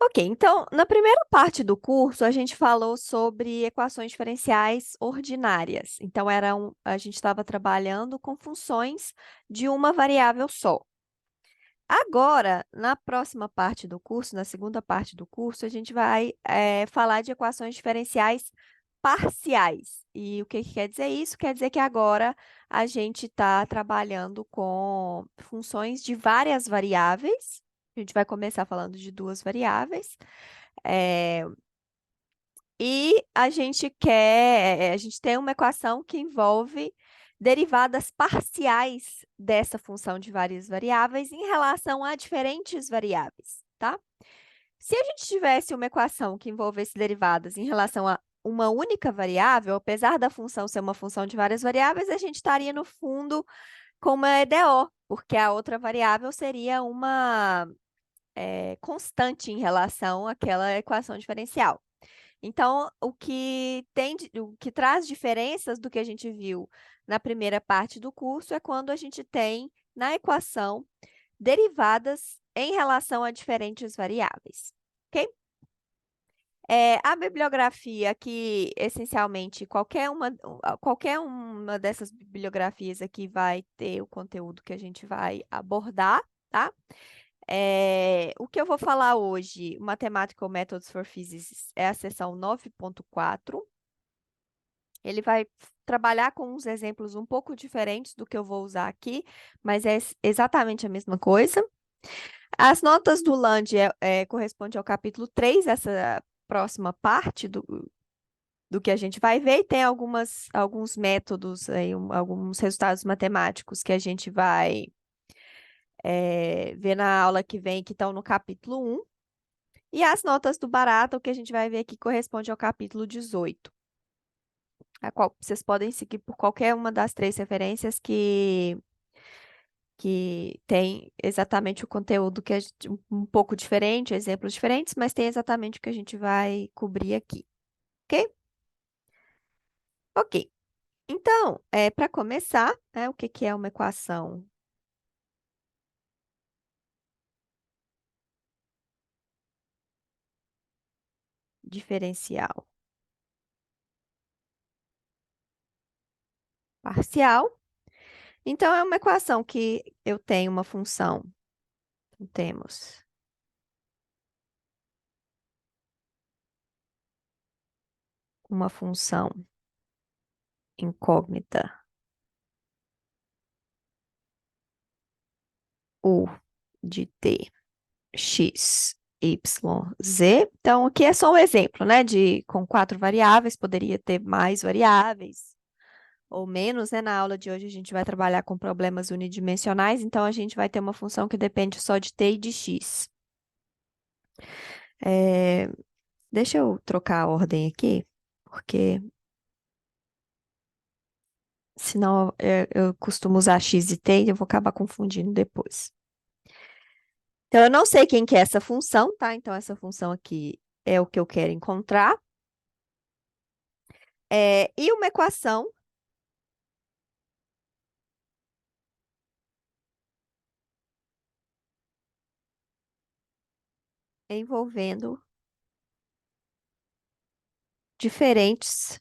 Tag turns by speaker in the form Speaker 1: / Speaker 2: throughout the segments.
Speaker 1: Ok, então, na primeira parte do curso, a gente falou sobre equações diferenciais ordinárias. Então, a gente estava trabalhando com funções de uma variável só. Agora, na próxima parte do curso, na segunda parte do curso, a gente vai falar de equações diferenciais parciais. E o que que quer dizer isso? Quer dizer que agora a gente está trabalhando com funções de várias variáveis. A gente vai começar falando de duas variáveis. É, e a gente tem uma equação que envolve derivadas parciais dessa função de várias variáveis em relação a diferentes variáveis, tá? Se a gente tivesse uma equação que envolvesse derivadas em relação a uma única variável, apesar da função ser uma função de várias variáveis, a gente estaria no fundo com uma EDO, porque a outra variável seria uma constante em relação àquela equação diferencial. Então, o que traz diferenças do que a gente viu na primeira parte do curso é quando a gente tem na equação derivadas em relação a diferentes variáveis, ok? A bibliografia que, essencialmente, qualquer uma dessas bibliografias aqui vai ter o conteúdo que a gente vai abordar, tá? O que eu vou falar hoje, Mathematical Methods for Physics, é a seção 9.4. Ele vai trabalhar com uns exemplos um pouco diferentes do que eu vou usar aqui, mas é exatamente a mesma coisa. As notas do Land corresponde ao capítulo 3, essa próxima parte do que a gente vai ver, e tem alguns métodos, aí, alguns resultados matemáticos que a gente vai ver na aula que vem, que estão no capítulo 1. E as notas do Barata, o que a gente vai ver aqui, corresponde ao capítulo 18, a qual vocês podem seguir por qualquer uma das três referências que tem exatamente o conteúdo que é um pouco diferente, exemplos diferentes, mas tem exatamente o que a gente vai cobrir aqui, ok? Ok. Então, para começar, o que que é uma equação diferencial parcial? Então, é uma equação que eu tenho uma função. Então, temos uma função incógnita U de t x, y, z. Então, aqui é só um exemplo, né? Com quatro variáveis, poderia ter mais variáveis ou menos, né? Na aula de hoje a gente vai trabalhar com problemas unidimensionais, então a gente vai ter uma função que depende só de t e de x. É, deixa eu trocar a ordem aqui, porque senão eu costumo usar x e t e eu vou acabar confundindo depois. Então, eu não sei quem que é essa função, tá? Então, essa função aqui é o que eu quero encontrar. E uma equação envolvendo diferentes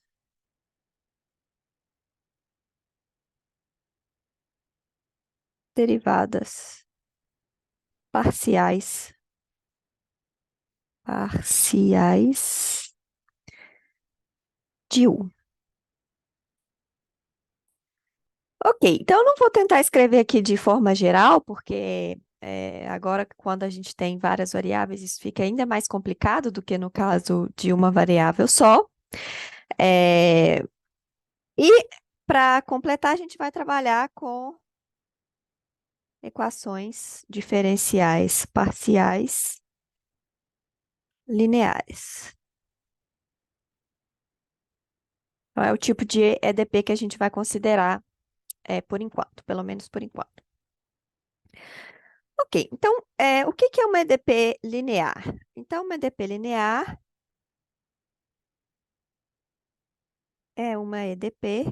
Speaker 1: derivadas parciais, parciais de U. Ok, então eu não vou tentar escrever aqui de forma geral, porque agora, quando a gente tem várias variáveis, isso fica ainda mais complicado do que no caso de uma variável só. É, e para completar, a gente vai trabalhar com equações diferenciais parciais lineares. Então, é o tipo de EDP que a gente vai considerar por enquanto, pelo menos por enquanto. Ok, então, o que que é uma EDP linear? Então, uma EDP linear é uma EDP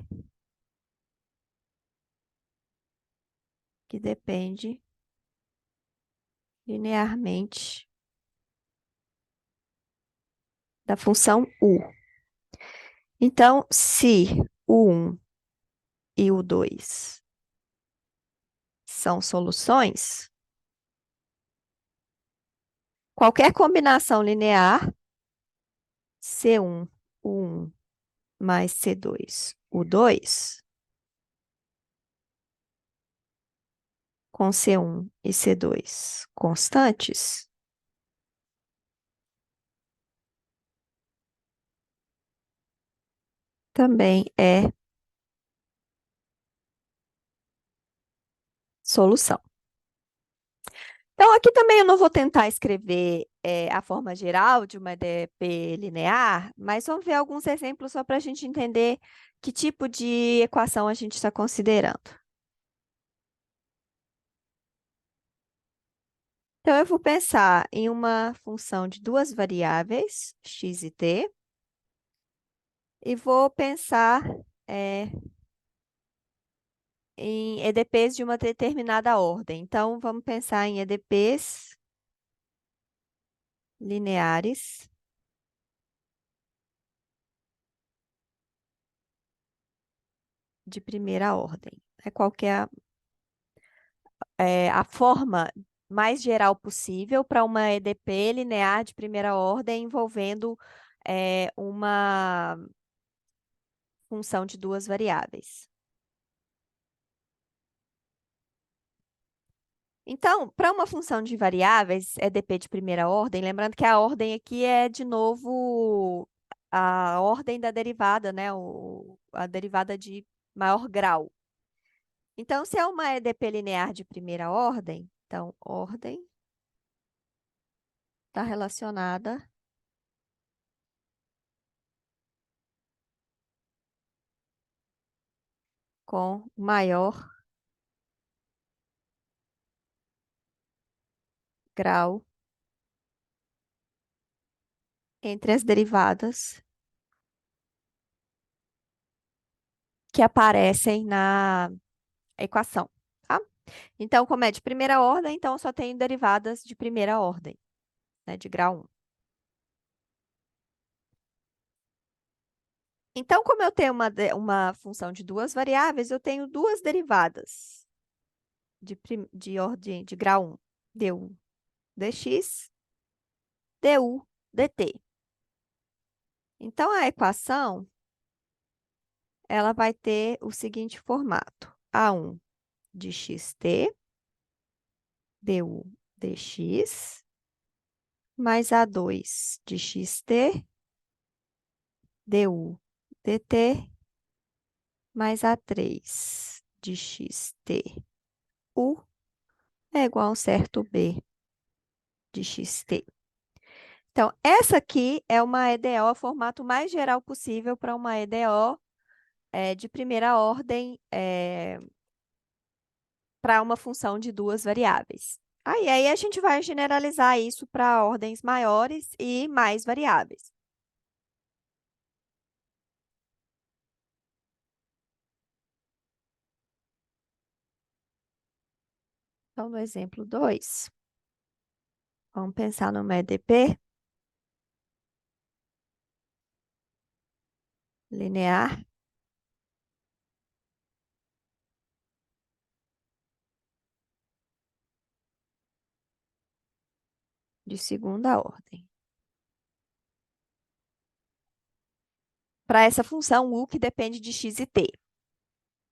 Speaker 1: que depende linearmente da função u. Então, se o 1 e o 2 são soluções, qualquer combinação linear, C1, o 1 mais C2, o 2, com C1 e C2 constantes, também é solução. Então, aqui também eu não vou tentar escrever a forma geral de uma EDP linear, mas vamos ver alguns exemplos só para a gente entender que tipo de equação a gente está considerando. Então, eu vou pensar em uma função de duas variáveis, x e t, e vou pensar eh, em EDPs de uma determinada ordem. Então, vamos pensar em EDPs lineares de primeira ordem. Qual que é a forma mais geral possível para uma EDP linear de primeira ordem envolvendo uma função de duas variáveis. Então, para uma função de variáveis, EDP de primeira ordem, lembrando que a ordem aqui é, de novo, a ordem da derivada, né? A derivada de maior grau. Então, se é uma EDP linear de primeira ordem, então, ordem está relacionada com maior grau entre as derivadas que aparecem na equação, tá? Então, como é de primeira ordem, então eu só tenho derivadas de primeira ordem, né, de grau 1. Então, como eu tenho uma função de duas variáveis, eu tenho duas derivadas de ordem de grau 1, du dx, du dt. Então, a equação ela vai ter o seguinte formato: A1 de xt, du dx, mais A2 de xt, du dt, mais A3 de xt, u é igual a um certo b de xt. Então, essa aqui é uma EDO, o formato mais geral possível para uma EDO de primeira ordem para uma função de duas variáveis. Aí a gente vai generalizar isso para ordens maiores e mais variáveis. Então, no exemplo 2, vamos pensar numa EDP linear de segunda ordem. Para essa função u que depende de x e t.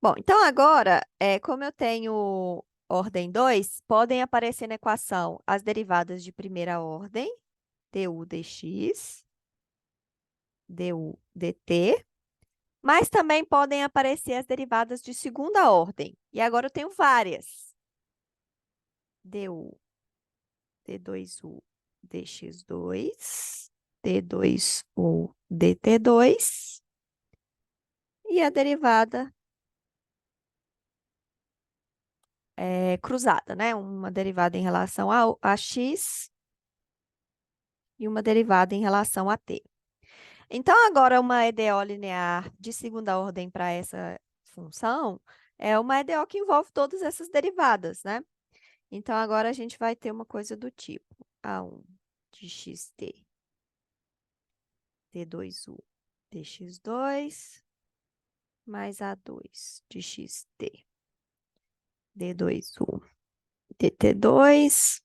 Speaker 1: Bom, então agora, como eu tenho ordem 2, podem aparecer na equação as derivadas de primeira ordem, du dx, du dt, mas também podem aparecer as derivadas de segunda ordem. E agora eu tenho várias. Du d2u dx2, d2u dt2 e a derivada cruzada, né? Uma derivada em relação a x e uma derivada em relação a t. Então, agora, uma EDO linear de segunda ordem para essa função é uma EDO que envolve todas essas derivadas, né? Então, agora a gente vai ter uma coisa do tipo A1 de xt D2U dx2 mais A2 de xt. D2U dt2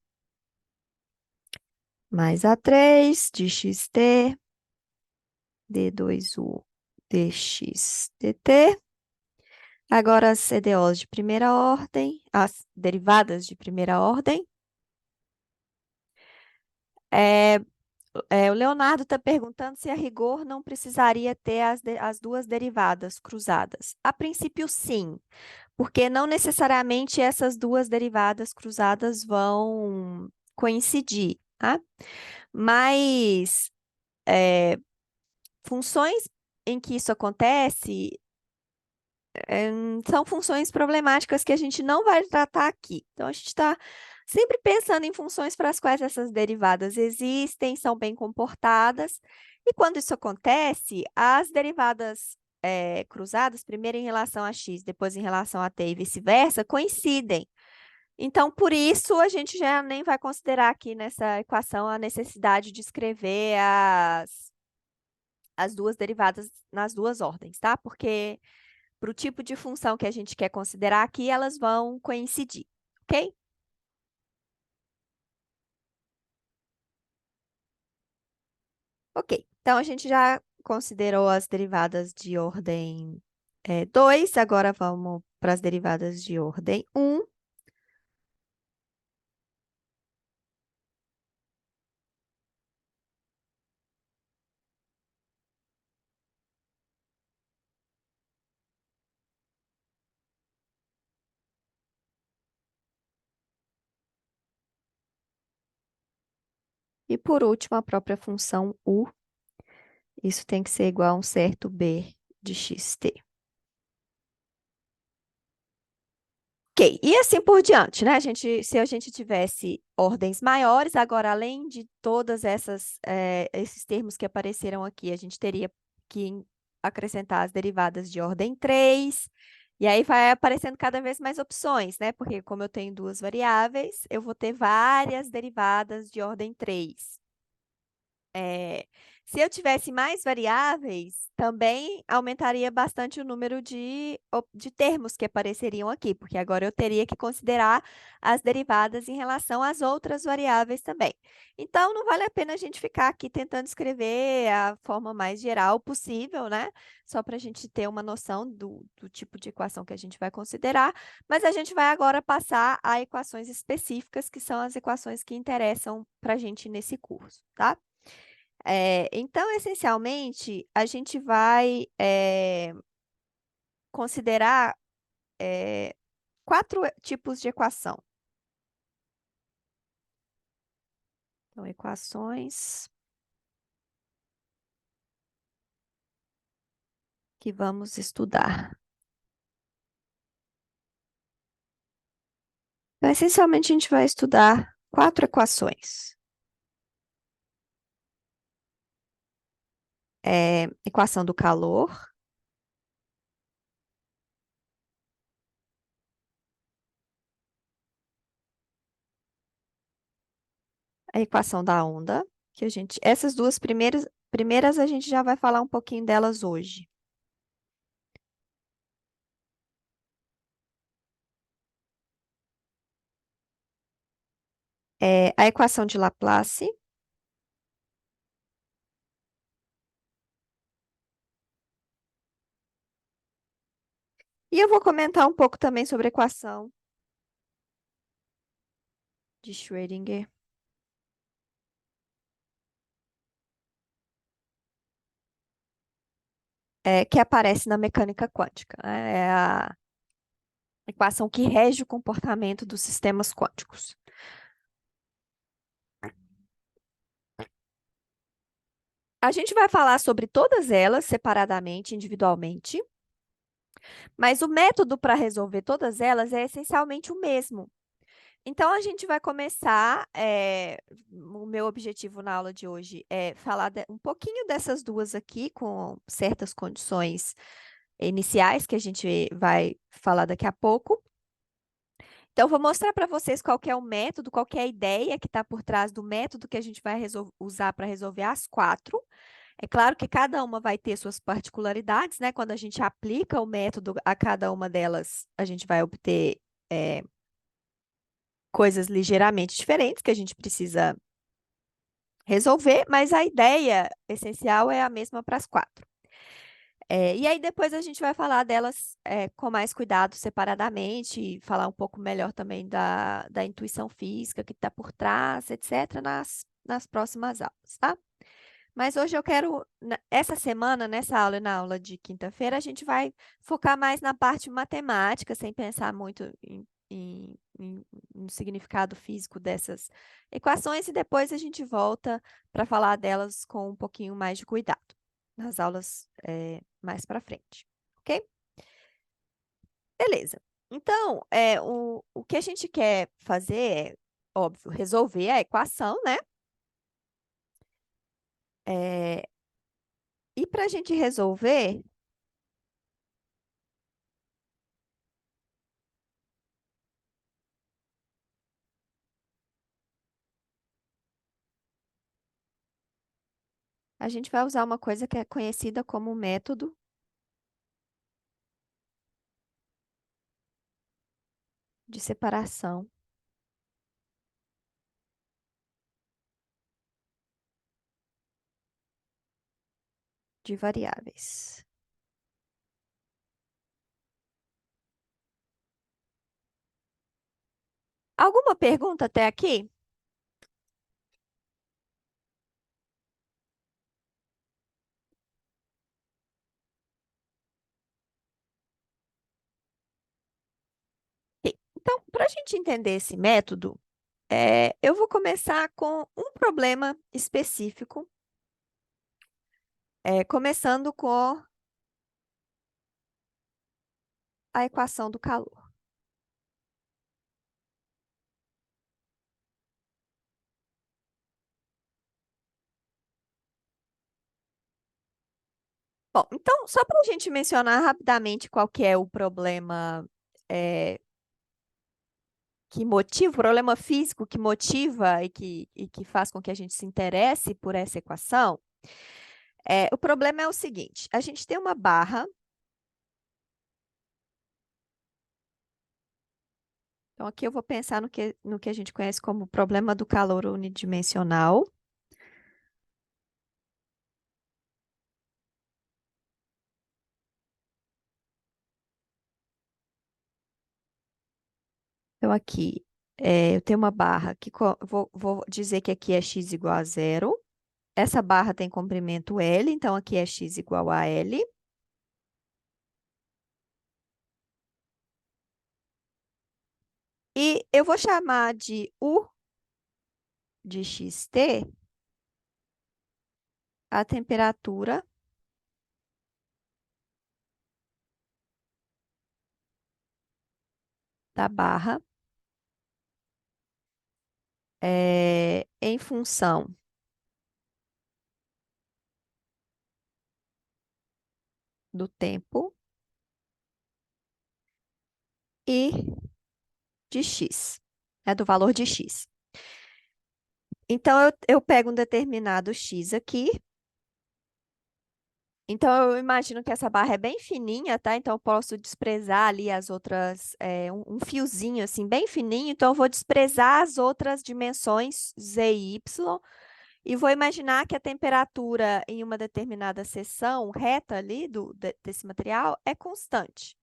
Speaker 1: mais A3 de xt. D2U dx dt. Agora as CDOs de primeira ordem, as derivadas de primeira ordem. É, o Leonardo está perguntando se a rigor não precisaria ter as duas derivadas cruzadas. A princípio, sim, porque não necessariamente essas duas derivadas cruzadas vão coincidir, tá? Mas funções em que isso acontece são funções problemáticas que a gente não vai tratar aqui. Então, a gente está sempre pensando em funções para as quais essas derivadas existem, são bem comportadas. E quando isso acontece, as derivadas cruzadas, primeiro em relação a x, depois em relação a t e vice-versa, coincidem. Então, por isso, a gente já nem vai considerar aqui nessa equação a necessidade de escrever as duas derivadas nas duas ordens, tá? Porque para o tipo de função que a gente quer considerar aqui, elas vão coincidir, ok? Ok. Então, a gente já considerou as derivadas de ordem 2, agora vamos para as derivadas de ordem um. E por último, a própria função u. Isso tem que ser igual a um certo b de xt. Ok, e assim por diante, né? Se a gente tivesse ordens maiores, agora além de todas esses termos que apareceram aqui, a gente teria que acrescentar as derivadas de ordem 3, e aí vai aparecendo cada vez mais opções, né? Porque como eu tenho duas variáveis, eu vou ter várias derivadas de ordem 3. É, se eu tivesse mais variáveis, também aumentaria bastante o número de termos que apareceriam aqui, porque agora eu teria que considerar as derivadas em relação às outras variáveis também. Então, não vale a pena a gente ficar aqui tentando escrever a forma mais geral possível, né? Só para a gente ter uma noção do tipo de equação que a gente vai considerar, mas a gente vai agora passar a equações específicas, que são as equações que interessam para a gente nesse curso, tá? Então, essencialmente, a gente vai considerar quatro tipos de equação. Então, equações que vamos estudar. Então, essencialmente, a gente vai estudar quatro equações. Equação do calor, a equação da onda, que essas duas primeiras a gente já vai falar um pouquinho delas hoje. A equação de Laplace. E eu vou comentar um pouco também sobre a equação de Schrödinger. Que aparece na mecânica quântica, né? É a equação que rege o comportamento dos sistemas quânticos. A gente vai falar sobre todas elas separadamente, individualmente, mas o método para resolver todas elas é essencialmente o mesmo. Então, a gente vai começar. O meu objetivo na aula de hoje é falar um pouquinho dessas duas aqui, com certas condições iniciais, que a gente vai falar daqui a pouco. Então, vou mostrar para vocês qual que é o método, qual que é a ideia que está por trás do método que a gente vai usar para resolver as quatro. É claro que cada uma vai ter suas particularidades, né? Quando a gente aplica o método a cada uma delas, a gente vai obter coisas ligeiramente diferentes que a gente precisa resolver, mas a ideia essencial é a mesma para as quatro. E aí depois a gente vai falar delas com mais cuidado separadamente, e falar um pouco melhor também da intuição física que está por trás, etc., nas próximas aulas, tá? Mas hoje eu quero, essa semana, nessa aula e na aula de quinta-feira, a gente vai focar mais na parte matemática, sem pensar muito no significado físico dessas equações, e depois a gente volta para falar delas com um pouquinho mais de cuidado, nas aulas mais para frente, ok? Beleza. Então, o que a gente quer fazer é, óbvio, resolver a equação, né? É, e para a gente resolver, a gente vai usar uma coisa que é conhecida como método de separação de variáveis. Alguma pergunta até aqui? Ok. Então, para a gente entender esse método, eu vou começar com um problema específico, começando com a equação do calor. Bom, então, só para a gente mencionar rapidamente qual que é o problema é, que motiva, o problema físico que motiva e que faz com que a gente se interesse por essa equação, o problema é o seguinte: a gente tem uma barra, então aqui eu vou pensar no que a gente conhece como problema do calor unidimensional. Então, aqui eu tenho uma barra que vou dizer que aqui é x igual a zero. Essa barra tem comprimento L, então aqui é x igual a L. E eu vou chamar de U de xt a temperatura da barra em função do tempo e de x, do valor de x. Então, eu pego um determinado x aqui. Então, eu imagino que essa barra é bem fininha, tá? Então, eu posso desprezar ali as outras, um fiozinho assim, bem fininho. Então, eu vou desprezar as outras dimensões z e y e vou imaginar que a temperatura em uma determinada seção reta ali desse material é constante.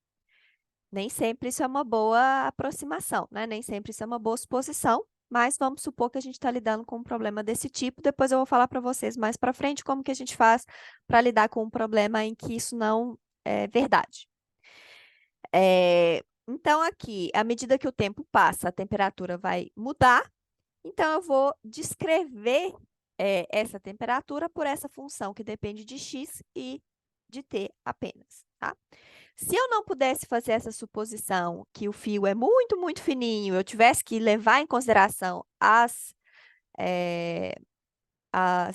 Speaker 1: Nem sempre isso é uma boa aproximação, né? Nem sempre isso é uma boa suposição, mas vamos supor que a gente está lidando com um problema desse tipo. Depois eu vou falar para vocês mais para frente como que a gente faz para lidar com um problema em que isso não é verdade. Então, aqui, à medida que o tempo passa, a temperatura vai mudar. Então, eu vou descrever essa temperatura por essa função que depende de x e de t apenas, tá? Se eu não pudesse fazer essa suposição que o fio é muito, muito fininho, eu tivesse que levar em consideração as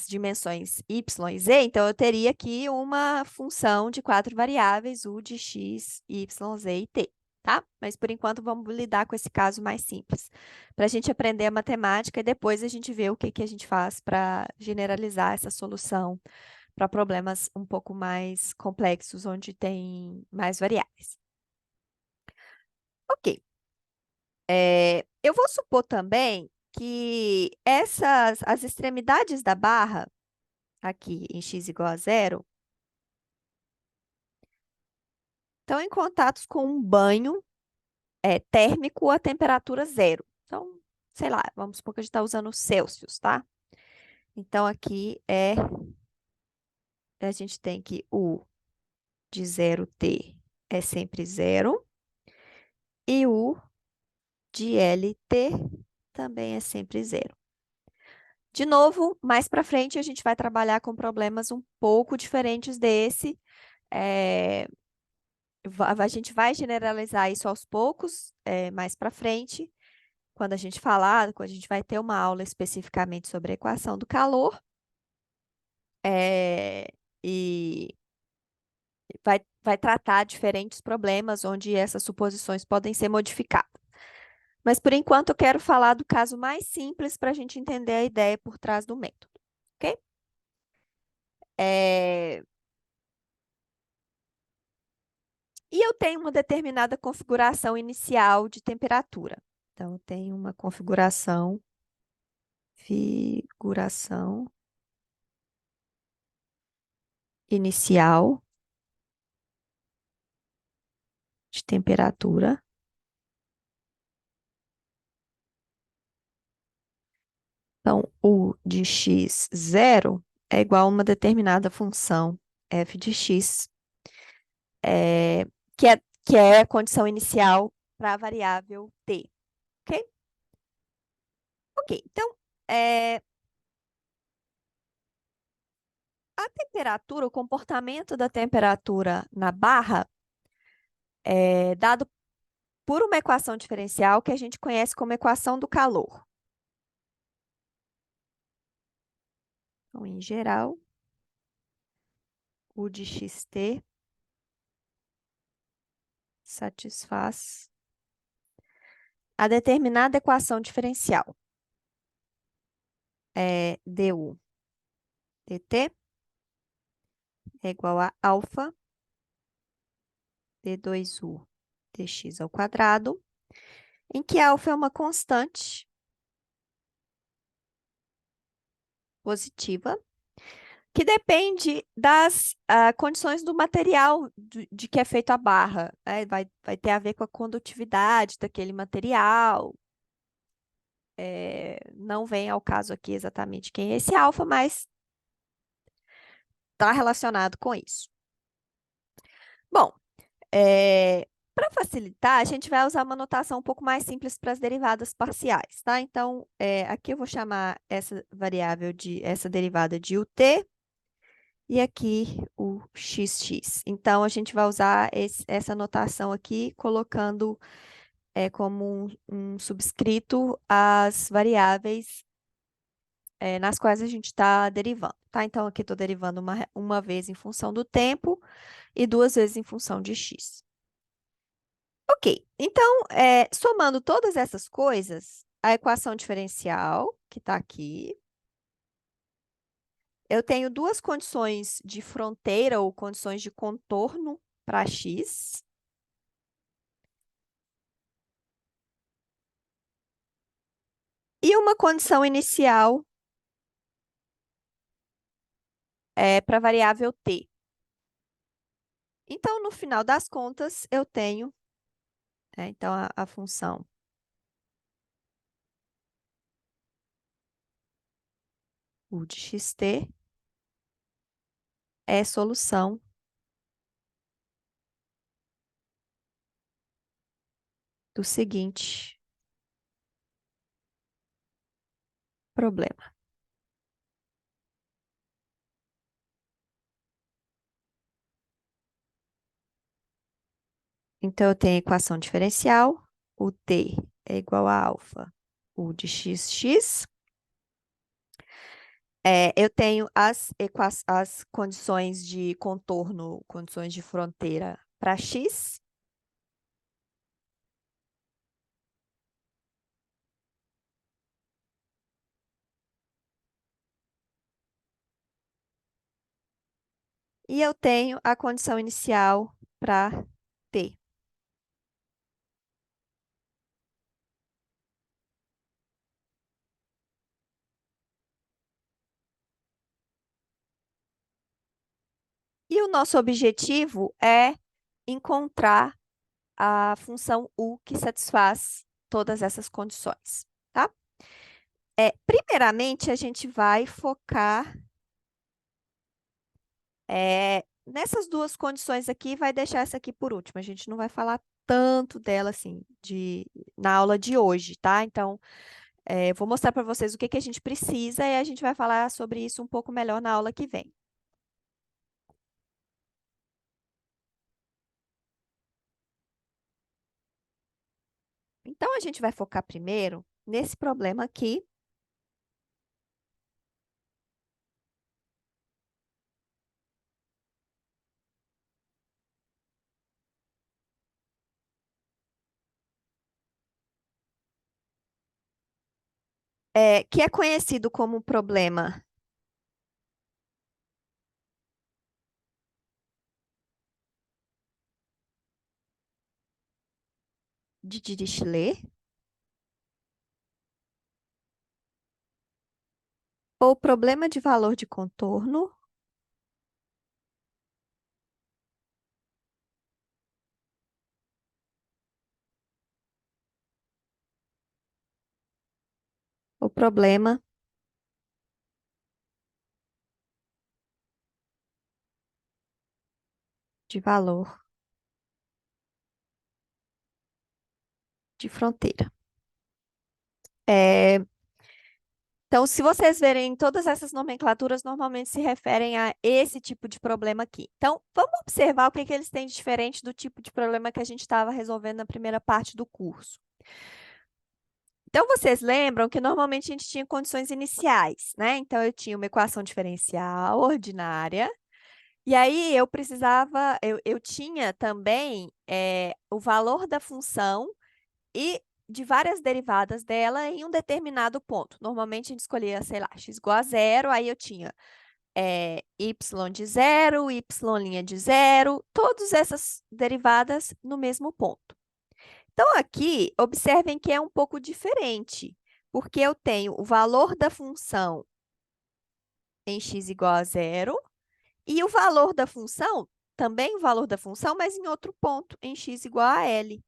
Speaker 1: dimensões y e z, então eu teria aqui uma função de quatro variáveis, u de x, y, z e t, tá? Mas por enquanto vamos lidar com esse caso mais simples, para a gente aprender a matemática e depois a gente vê o que a gente faz para generalizar essa solução para problemas um pouco mais complexos, onde tem mais variáveis. Ok. Eu vou supor também que as extremidades da barra, aqui em x igual a zero, estão em contatos com um banho térmico a temperatura zero. Então, sei lá, vamos supor que a gente está usando Celsius, tá? Então, aqui a gente tem que o de zero t é sempre zero e o de LT também é sempre zero. De novo, mais para frente a gente vai trabalhar com problemas um pouco diferentes desse. É, a gente vai generalizar isso aos poucos, mais para frente, quando a gente vai ter uma aula especificamente sobre a equação do calor, é, e vai tratar diferentes problemas onde essas suposições podem ser modificadas. Mas por enquanto eu quero falar do caso mais simples para a gente entender a ideia por trás do método, ok? É, E eu tenho uma determinada configuração inicial de temperatura. Então, eu tenho uma configuração inicial de temperatura. Então, U de x zero é igual a uma determinada função f de x, é, que é a condição inicial para a variável t, ok? Ok, então, é, a temperatura, o comportamento da temperatura na barra é dado por uma equação diferencial que a gente conhece como equação do calor. Então, em geral, U de xt satisfaz a determinada equação diferencial. Du dt é igual a alfa d2u dx ao quadrado, em que alfa é uma constante positiva que depende das condições do material de que é feito a barra, né? Vai ter a ver com a condutividade daquele material. Não vem ao caso aqui exatamente quem é esse alfa, mas está relacionado com isso. Bom, para facilitar, a gente vai usar uma notação um pouco mais simples para as derivadas parciais, tá? Então, aqui eu vou chamar essa derivada de ut e aqui o xx. Então, a gente vai usar essa notação aqui, colocando como um subscrito as variáveis nas quais a gente está derivando, tá? Então, aqui estou derivando uma vez em função do tempo e duas vezes em função de x. Ok, então, somando todas essas coisas, a equação diferencial, que está aqui, eu tenho duas condições de fronteira ou condições de contorno para x, e uma condição inicial para a variável t. Então, no final das contas, eu tenho, então, a função u de xt é solução do seguinte problema. Então, eu tenho a equação diferencial, o t é igual a alfa u de xx. Eu tenho as condições de contorno, condições de fronteira para x. E eu tenho a condição inicial para T. E o nosso objetivo é encontrar a função U que satisfaz todas essas condições, tá? Primeiramente, a gente vai focar nessas duas condições aqui e vai deixar essa aqui por último. A gente não vai falar tanto dela assim na aula de hoje, tá? Então, eu vou mostrar para vocês o que que a gente precisa e a gente vai falar sobre isso um pouco melhor na aula que vem. Então, a gente vai focar primeiro nesse problema aqui, que é conhecido como problema de Dirichlet, ou problema de valor de contorno, ou problema de valor de fronteira. É, então, se vocês verem, todas essas nomenclaturas normalmente se referem a esse tipo de problema aqui. Então, vamos observar o que que eles têm de diferente do tipo de problema que a gente estava resolvendo na primeira parte do curso. Então, vocês lembram que normalmente a gente tinha condições iniciais, né? Então, eu tinha uma equação diferencial ordinária, e aí eu tinha também o valor da função e de várias derivadas dela em um determinado ponto. Normalmente a gente escolhia, sei lá, x igual a zero, aí eu tinha y de zero, y' de zero, todas essas derivadas no mesmo ponto. Então, aqui, observem que é um pouco diferente, porque eu tenho o valor da função em x igual a zero e o valor da função, também o valor da função, mas em outro ponto, em x igual a L.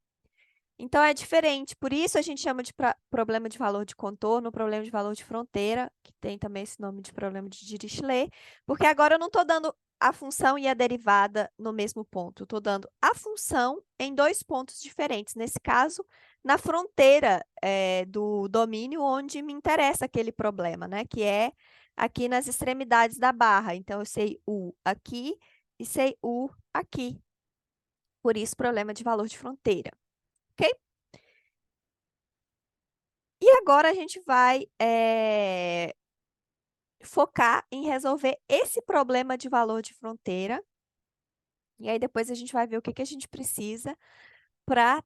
Speaker 1: Então é diferente, por isso a gente chama de problema de valor de contorno, problema de valor de fronteira, que tem também esse nome de problema de Dirichlet, porque agora eu não estou dando a função e a derivada no mesmo ponto, eu estou dando a função em dois pontos diferentes, nesse caso, na fronteira do domínio onde me interessa aquele problema, né? Que é aqui nas extremidades da barra. Então, eu sei U aqui e sei U aqui. Por isso, problema de valor de fronteira. Ok? E agora a gente vai focar em resolver esse problema de valor de fronteira. E aí depois a gente vai ver o que que a gente precisa para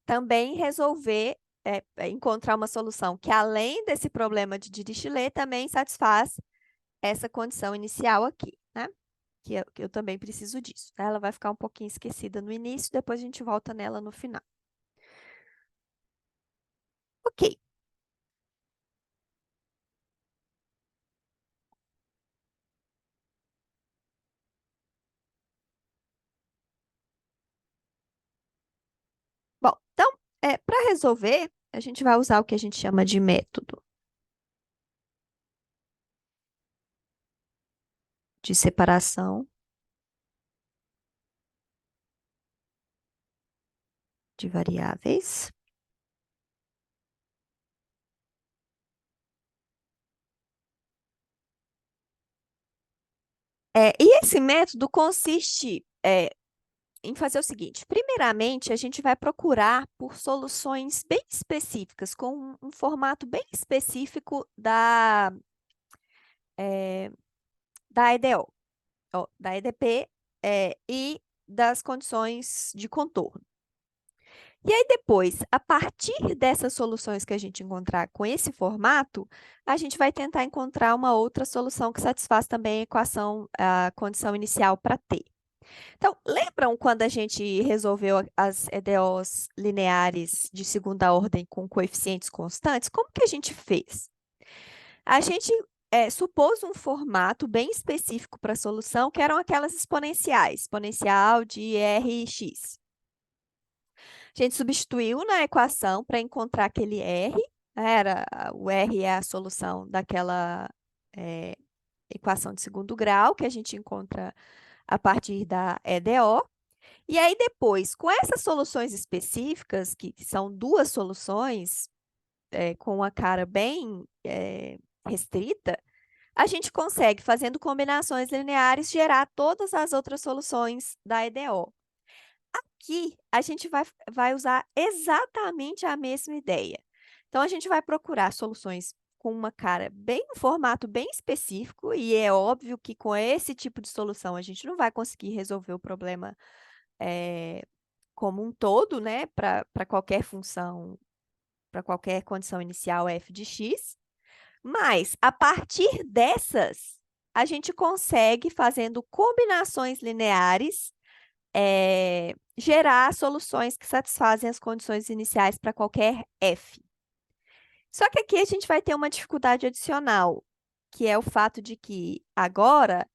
Speaker 1: também resolver, encontrar uma solução que, além desse problema de Dirichlet, também satisfaz essa condição inicial aqui, né? Que eu também preciso disso, tá? Ela vai ficar um pouquinho esquecida no início, depois a gente volta nela no final. Ok. Bom, então, para resolver, a gente vai usar o que a gente chama de método de separação de variáveis. E esse método consiste, em fazer o seguinte: primeiramente, a gente vai procurar por soluções bem específicas, com um formato bem específico eh, da EDO, ó, da EDP, e das condições de contorno. E aí depois, a partir dessas soluções que a gente encontrar com esse formato, a gente vai tentar encontrar uma outra solução que satisfaz também a equação, a condição inicial para T. Então, lembram quando a gente resolveu as EDOs lineares de segunda ordem com coeficientes constantes? Como que a gente fez? A gente supôs um formato bem específico para a solução, que eram aquelas exponenciais, exponencial de Rx. A gente substituiu na equação para encontrar aquele R, o R é a solução daquela eh, equação de segundo grau, que a gente encontra a partir da EDO. E aí, depois, com essas soluções específicas, que são duas soluções com a cara bem restrita, a gente consegue, fazendo combinações lineares, gerar todas as outras soluções da EDO. Aqui, a gente vai usar exatamente a mesma ideia. Então, a gente vai procurar soluções com uma cara bem, um formato bem específico, e é óbvio que com esse tipo de solução a gente não vai conseguir resolver o problema eh, como um todo, né, para qualquer função, para qualquer condição inicial f de x, mas a partir dessas, a gente consegue, fazendo combinações lineares, gerar soluções que satisfazem as condições iniciais para qualquer f. Só que aqui a gente vai ter uma dificuldade adicional, que é o fato de que agora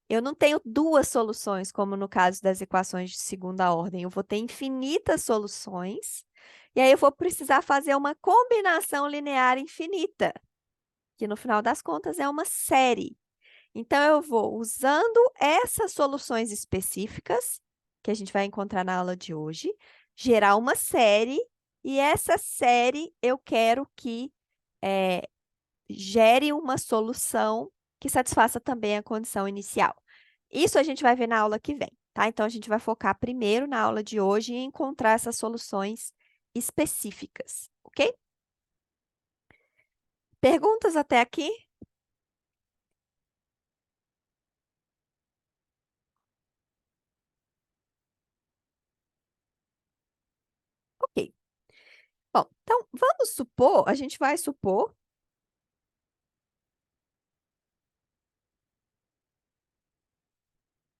Speaker 1: eu não tenho duas soluções, como no caso das equações de segunda ordem. Eu vou ter infinitas soluções, e aí eu vou precisar fazer uma combinação linear infinita, que no final das contas é uma série. Então, eu vou, usando essas soluções específicas, que a gente vai encontrar na aula de hoje, gerar uma série, e essa série eu quero que eh, gere uma solução que satisfaça também a condição inicial. Isso a gente vai ver na aula que vem, tá? Então, a gente vai focar primeiro na aula de hoje em encontrar essas soluções específicas, ok? Perguntas até aqui? Ok. Bom, então, vamos supor, a gente vai supor,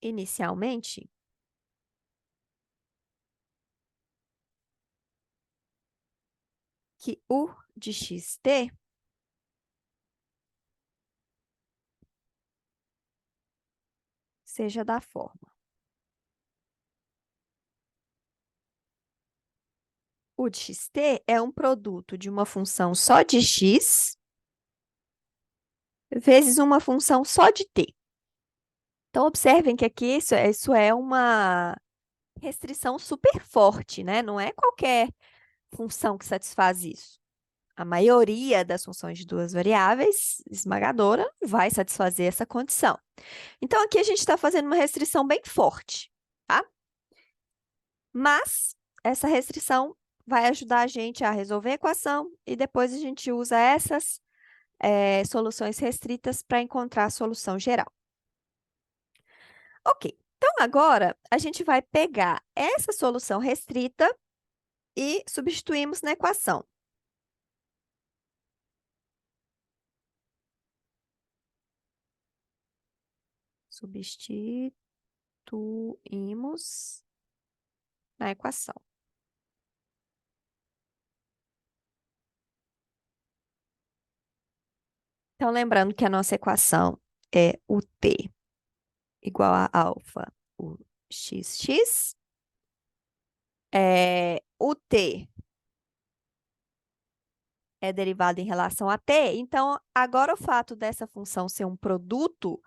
Speaker 1: inicialmente, que U de xt seja da forma. U de xt é um produto de uma função só de x vezes uma função só de t. Então, observem que aqui isso é uma restrição super forte, né? Não é qualquer função que satisfaz isso. A maioria das funções de duas variáveis, esmagadora, vai satisfazer essa condição. Então, aqui a gente está fazendo uma restrição bem forte, tá? Mas essa restrição vai ajudar a gente a resolver a equação e depois a gente usa essas soluções restritas para encontrar a solução geral. Ok, então agora a gente vai pegar essa solução restrita e substituímos na equação. Substituímos na equação. Então, lembrando que a nossa equação é o t igual a alfa, o xx. O t é derivado em relação a t, então agora o fato dessa função ser um produto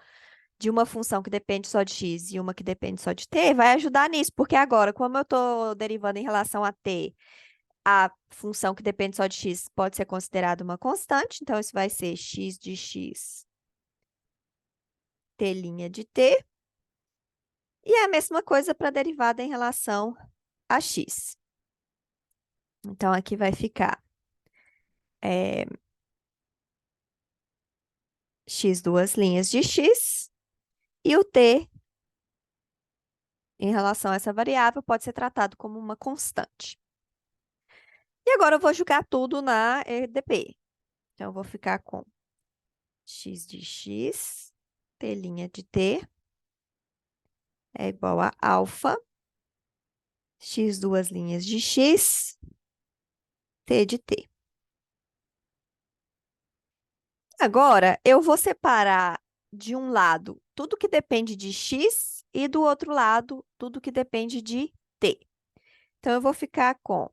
Speaker 1: de uma função que depende só de x e uma que depende só de t vai ajudar nisso, porque agora, como eu estou derivando em relação a t, a função que depende só de x pode ser considerada uma constante, então isso vai ser x de x, t' de t, e é a mesma coisa para a derivada em relação a x. Então, aqui vai ficar x duas linhas de x, e o t, em relação a essa variável, pode ser tratado como uma constante. E agora eu vou jogar tudo na EDP. Então, eu vou ficar com x de x, t' de t, é igual a alfa, x duas linhas de x, t de t. Agora, eu vou separar de um lado tudo que depende de x e do outro lado tudo que depende de t. Então, eu vou ficar com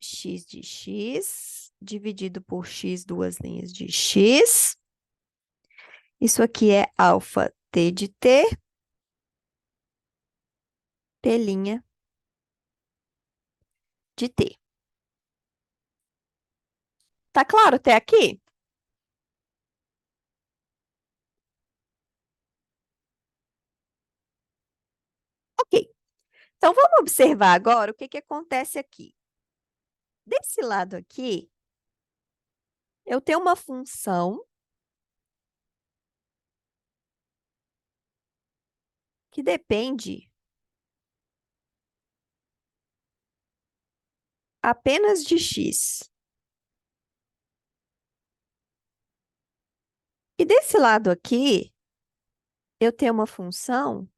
Speaker 1: x de x dividido por x duas linhas de x. Isso aqui é alfa t de t, t' de t. Tá claro até aqui? Ok. Então, vamos observar agora o que que acontece aqui. Desse lado aqui, eu tenho uma função que depende apenas de x. E desse lado aqui, eu tenho uma função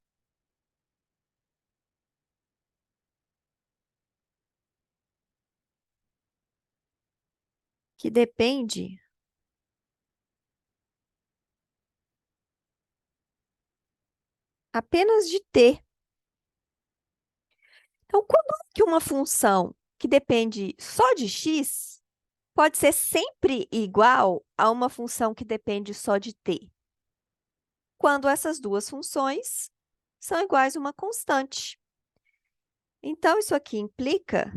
Speaker 1: que depende apenas de t. Então, quando que uma função que depende só de x pode ser sempre igual a uma função que depende só de t? Quando essas duas funções são iguais a uma constante. Então, isso aqui implica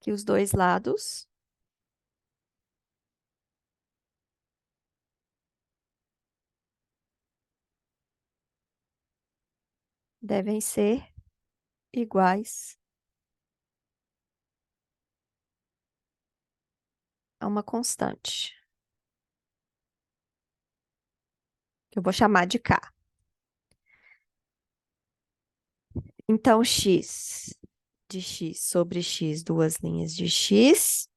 Speaker 1: que os dois lados devem ser iguais a uma constante, que eu vou chamar de k. Então, x de x sobre x, duas linhas de x,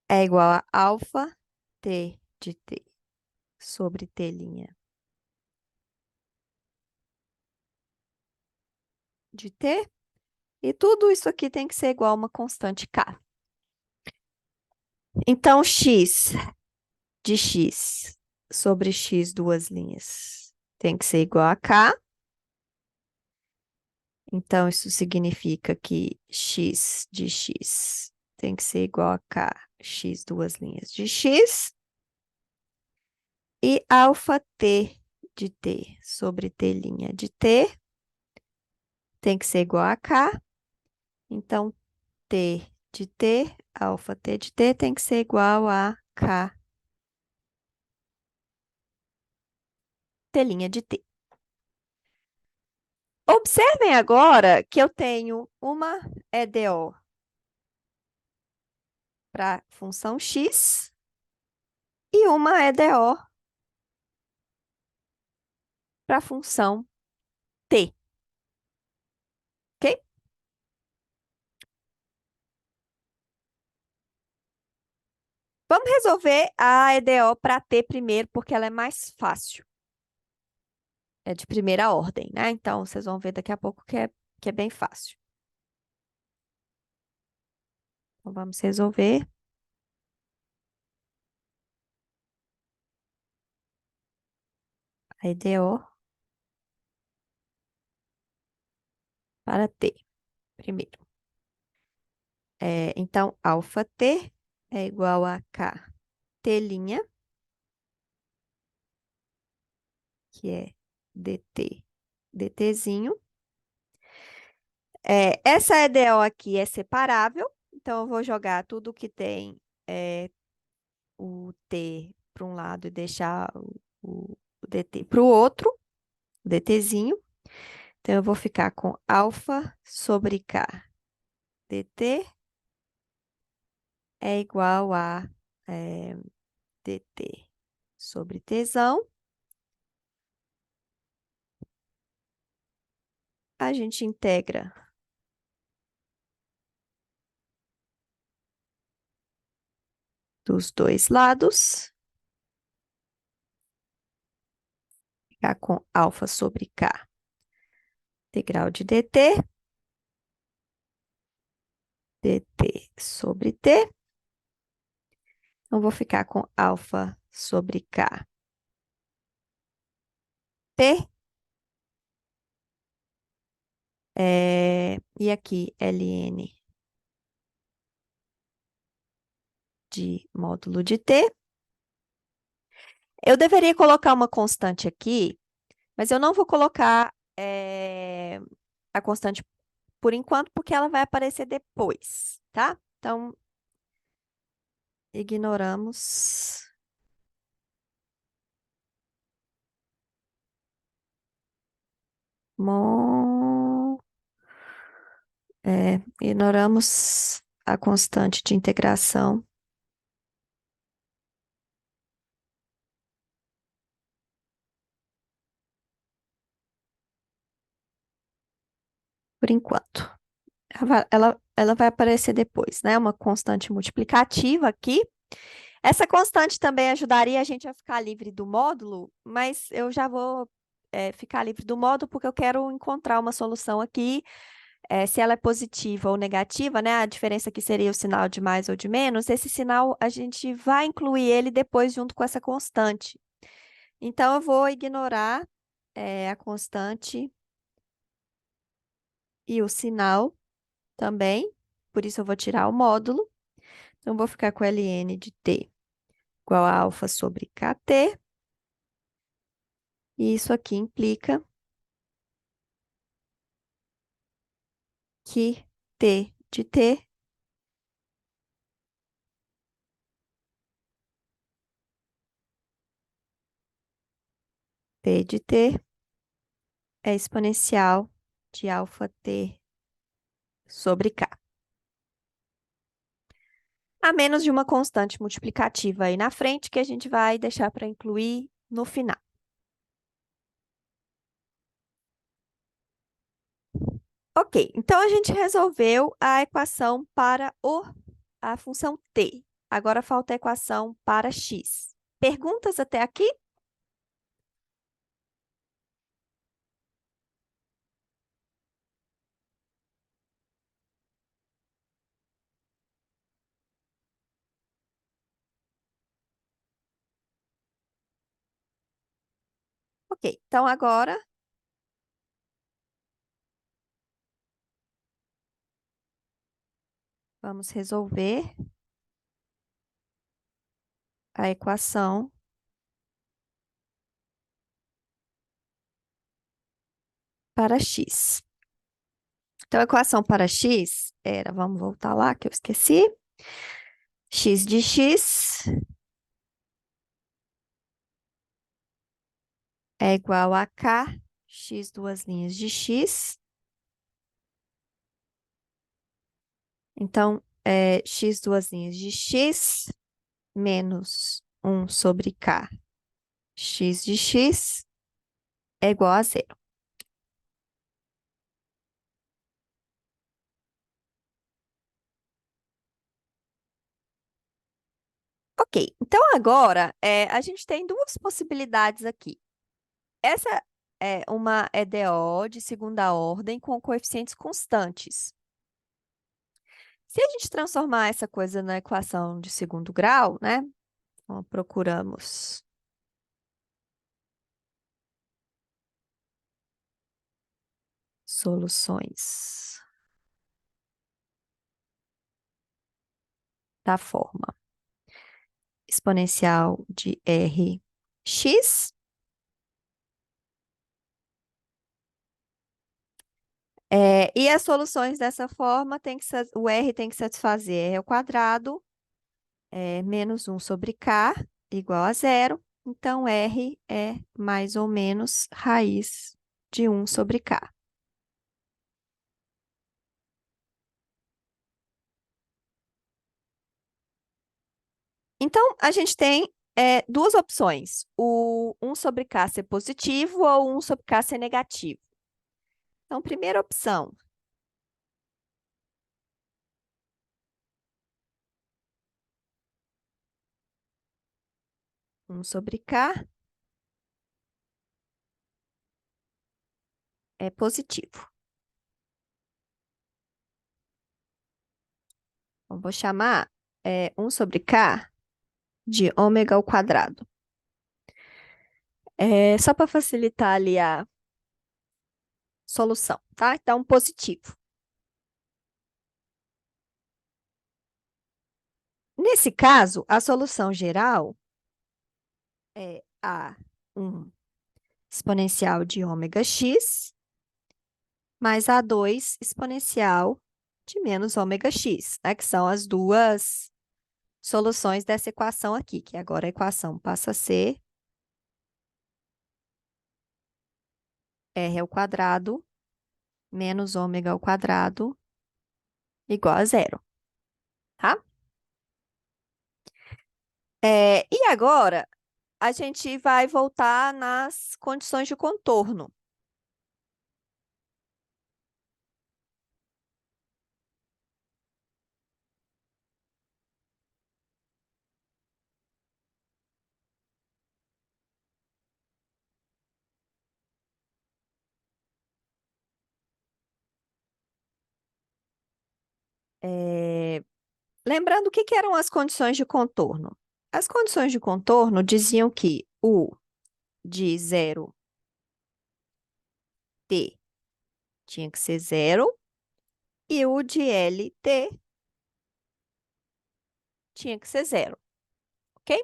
Speaker 1: é igual a alfa t de t sobre t' de t. E tudo isso aqui tem que ser igual a uma constante k. Então, x de x sobre x, duas linhas, tem que ser igual a k. Então, isso significa que x de x tem que ser igual a k, x duas linhas de x. E alfa t de t sobre t' de t tem que ser igual a k. Então, t de t, alfa t de t tem que ser igual a k t' de t. Observem agora que eu tenho uma EDO para função x e uma EDO para a função t, ok? Vamos resolver a EDO para t primeiro, porque ela é mais fácil. É de primeira ordem, né? Então, vocês vão ver daqui a pouco que é bem fácil. Então, vamos resolver a EDO para t primeiro. Então, alfa t é igual a k t', que é dt, dtzinho. Essa EDO aqui é separável, então eu vou jogar tudo que tem o t para um lado e deixar o dt para o outro, o dtzinho. Então, eu vou ficar com alfa sobre k dt é igual a dt sobre tzão. A gente integra dos dois lados. Ficar com alfa sobre K. Integral de dt sobre t. Então, vou ficar com alfa sobre K. T. E aqui, ln de módulo de t. Eu deveria colocar uma constante aqui, mas eu não vou colocar a constante por enquanto, porque ela vai aparecer depois, tá? Então, ignoramos. Mo... ignoramos a constante de integração por enquanto. Ela vai aparecer depois, né? Uma constante multiplicativa aqui. Essa constante também ajudaria a gente a ficar livre do módulo, mas eu já vou ficar livre do módulo porque eu quero encontrar uma solução aqui. Se ela é positiva ou negativa, né? A diferença aqui seria o sinal de mais ou de menos. Esse sinal a gente vai incluir ele depois junto com essa constante. Então, eu vou ignorar a constante e o sinal também. Por isso, eu vou tirar o módulo. Então, vou ficar com ln de t igual a alfa sobre kt. E isso aqui implica que t de t t de t é exponencial de alfa t sobre k. A menos de uma constante multiplicativa aí na frente que a gente vai deixar para incluir no final. Ok, então a gente resolveu a equação para a função t. Agora falta a equação para x. Perguntas até aqui? Ok, então agora vamos resolver a equação para x. Então, a equação para x era, vamos voltar lá que eu esqueci, x de x é igual a k, x duas linhas de x. Então, x duas linhas de x menos 1 sobre k, x de x é igual a zero. Ok, então agora a gente tem duas possibilidades aqui. Essa é uma EDO de segunda ordem com coeficientes constantes. Se a gente transformar essa coisa na equação de segundo grau, né? Então, procuramos soluções da forma exponencial de Rx. E as soluções dessa forma, o R tem que satisfazer R ao quadrado, menos 1 sobre K, igual a zero. Então, R é mais ou menos raiz de 1 sobre K. Então, a gente tem duas opções: o 1 sobre K ser positivo ou 1 sobre K ser negativo. Então, primeira opção, 1/k é positivo. Então, vou chamar 1/k de ômega ao quadrado. Só para facilitar ali a solução, tá? Então, positivo. Nesse caso, a solução geral é A1 exponencial de ômega x mais A2 exponencial de menos ômega x, né? Que são as duas soluções dessa equação aqui, que agora a equação passa a ser r ao quadrado menos ômega ao quadrado igual a zero, tá? E agora, a gente vai voltar nas condições de contorno. É, Lembrando o que que eram as condições de contorno. As condições de contorno diziam que o de 0t tinha que ser zero e o de LT tinha que ser zero, ok?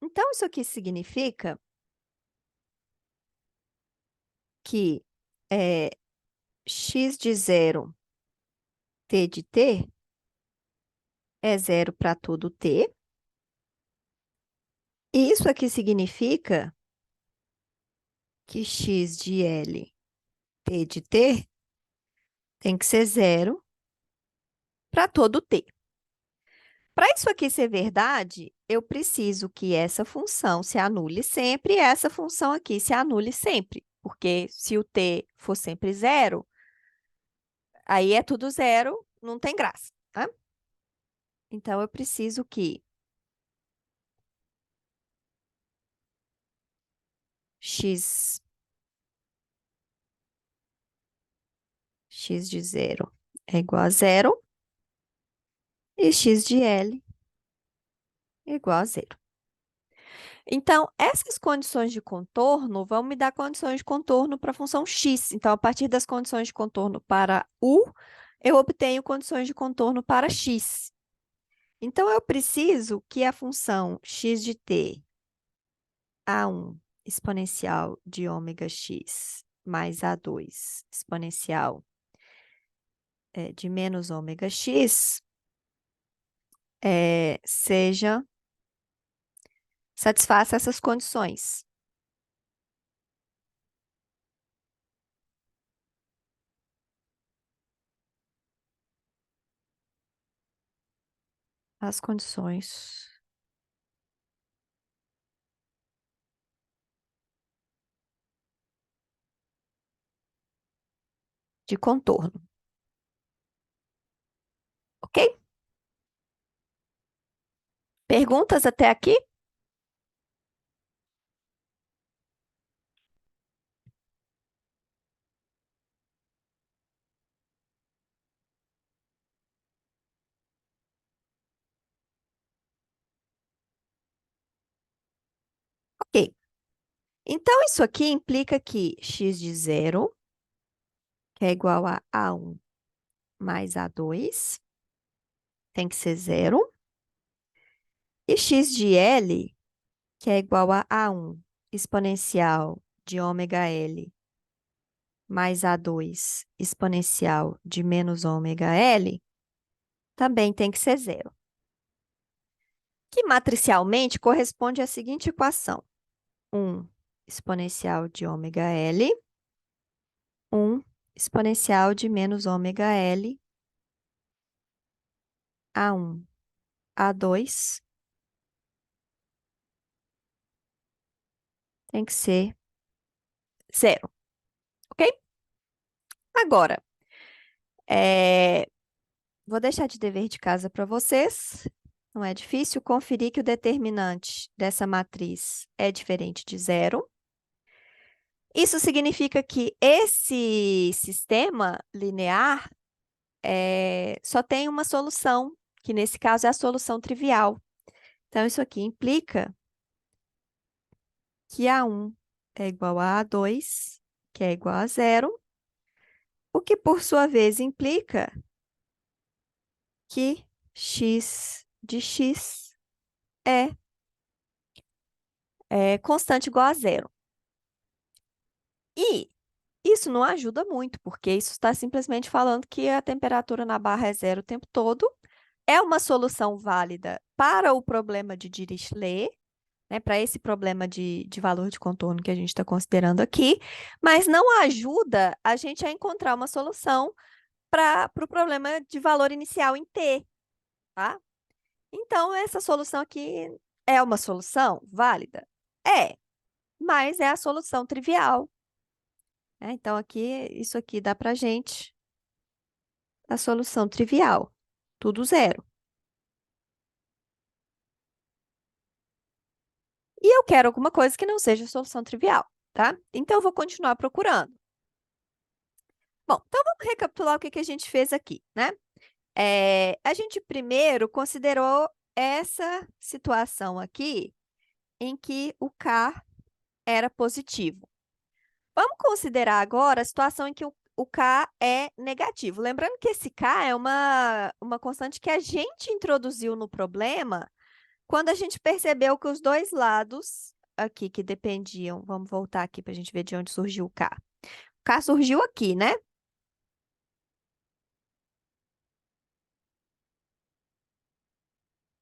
Speaker 1: Então, isso aqui significa que x de zero, t de t, é zero para todo t. E isso aqui significa que x de L, t de t, tem que ser zero para todo t. Para isso aqui ser verdade, eu preciso que essa função se anule sempre e essa função aqui se anule sempre. Porque se o t for sempre zero, aí é tudo zero, não tem graça, tá? Então, eu preciso que x, x de zero é igual a zero e x de L é igual a zero. Então, essas condições de contorno vão me dar condições de contorno para a função x. Então, a partir das condições de contorno para u, eu obtenho condições de contorno para x. Então, eu preciso que a função x de t, a1 exponencial de ômega x mais a2 exponencial de menos ômega x, satisfaça essas condições. As condições de contorno, ok? Perguntas até aqui? Ok. Então, isso aqui implica que x de zero, que é igual a A1 mais A2, tem que ser zero. E x de L, que é igual a A1 exponencial de ômega L mais A2 exponencial de menos ômega L, também tem que ser zero. Que matricialmente corresponde à seguinte equação. 1 exponencial de ômega L, 1 exponencial de menos ômega L A1. A2 tem que ser zero, ok? Agora, é, vou deixar de dever de casa para vocês. Não é difícil conferir que o determinante dessa matriz é diferente de zero. Isso significa que esse sistema linear só tem uma solução, que nesse caso é a solução trivial. Então, isso aqui implica que A1 é igual a A2, que é igual a zero, o que, por sua vez, implica que x de x é constante igual a zero. E isso não ajuda muito, porque isso está simplesmente falando que a temperatura na barra é zero o tempo todo. É uma solução válida para o problema de Dirichlet, né, para esse problema de valor de contorno que a gente está considerando aqui, mas não ajuda a gente a encontrar uma solução para o problema de valor inicial em t, tá? Então, essa solução aqui é uma solução válida? É, mas é a solução trivial, né? Então, aqui, isso aqui dá para gente a solução trivial, tudo zero. E eu quero alguma coisa que não seja solução trivial, tá? Então, eu vou continuar procurando. Bom, então vamos recapitular o que que a gente fez aqui, né? A gente primeiro considerou essa situação aqui em que o K era positivo. Vamos considerar agora a situação em que o K é negativo. Lembrando que esse K é uma constante que a gente introduziu no problema quando a gente percebeu que os dois lados aqui que dependiam, vamos voltar aqui para a gente ver de onde surgiu o K. O K surgiu aqui, né?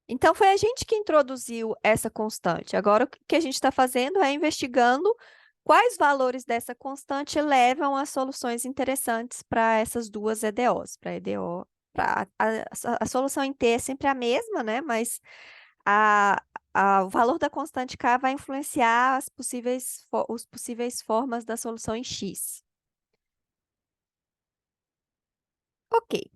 Speaker 1: Então, foi a gente que introduziu essa constante. Agora, o que a gente está fazendo é investigando quais valores dessa constante levam a soluções interessantes para essas duas EDOs. Para EDO, a solução em T é sempre a mesma, né? Mas a, o valor da constante K vai influenciar os possíveis formas da solução em X. Ok.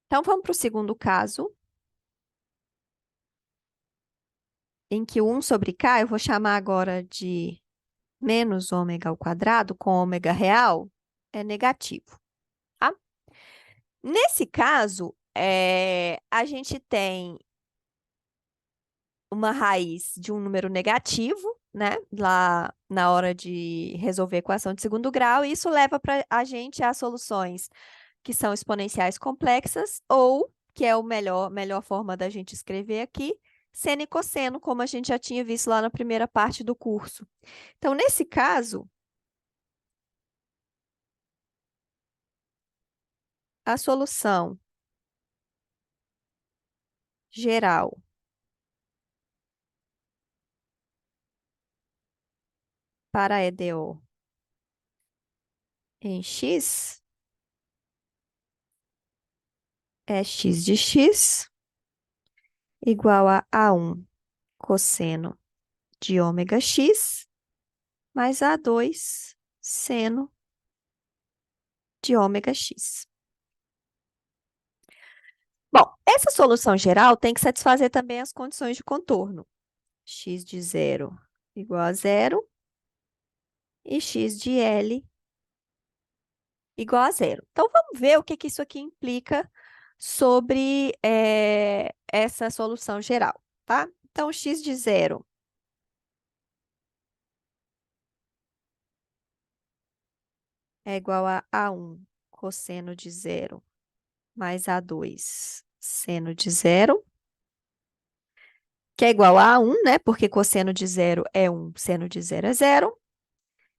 Speaker 1: Então, vamos para o segundo caso, em que o 1 sobre K eu vou chamar agora de menos ômega ao quadrado com ômega real é negativo, tá? Nesse caso, a gente tem uma raiz de um número negativo, né? Lá na hora de resolver a equação de segundo grau, e isso leva para a gente a soluções que são exponenciais complexas, ou, que é a melhor forma da gente escrever aqui, seno e cosseno, como a gente já tinha visto lá na primeira parte do curso. Então, nesse caso, a solução geral para a EDO em x é x de x igual a A1 cosseno de ômega x mais A2 seno de ômega x. Bom, essa solução geral tem que satisfazer também as condições de contorno. X de zero igual a zero e x de L igual a zero. Então, vamos ver o que que isso aqui implica sobre essa solução geral, tá? Então, x de zero é igual a A1 cosseno de zero mais A2 seno de zero, que é igual a 1, né? Porque cosseno de zero é 1, seno de zero é zero.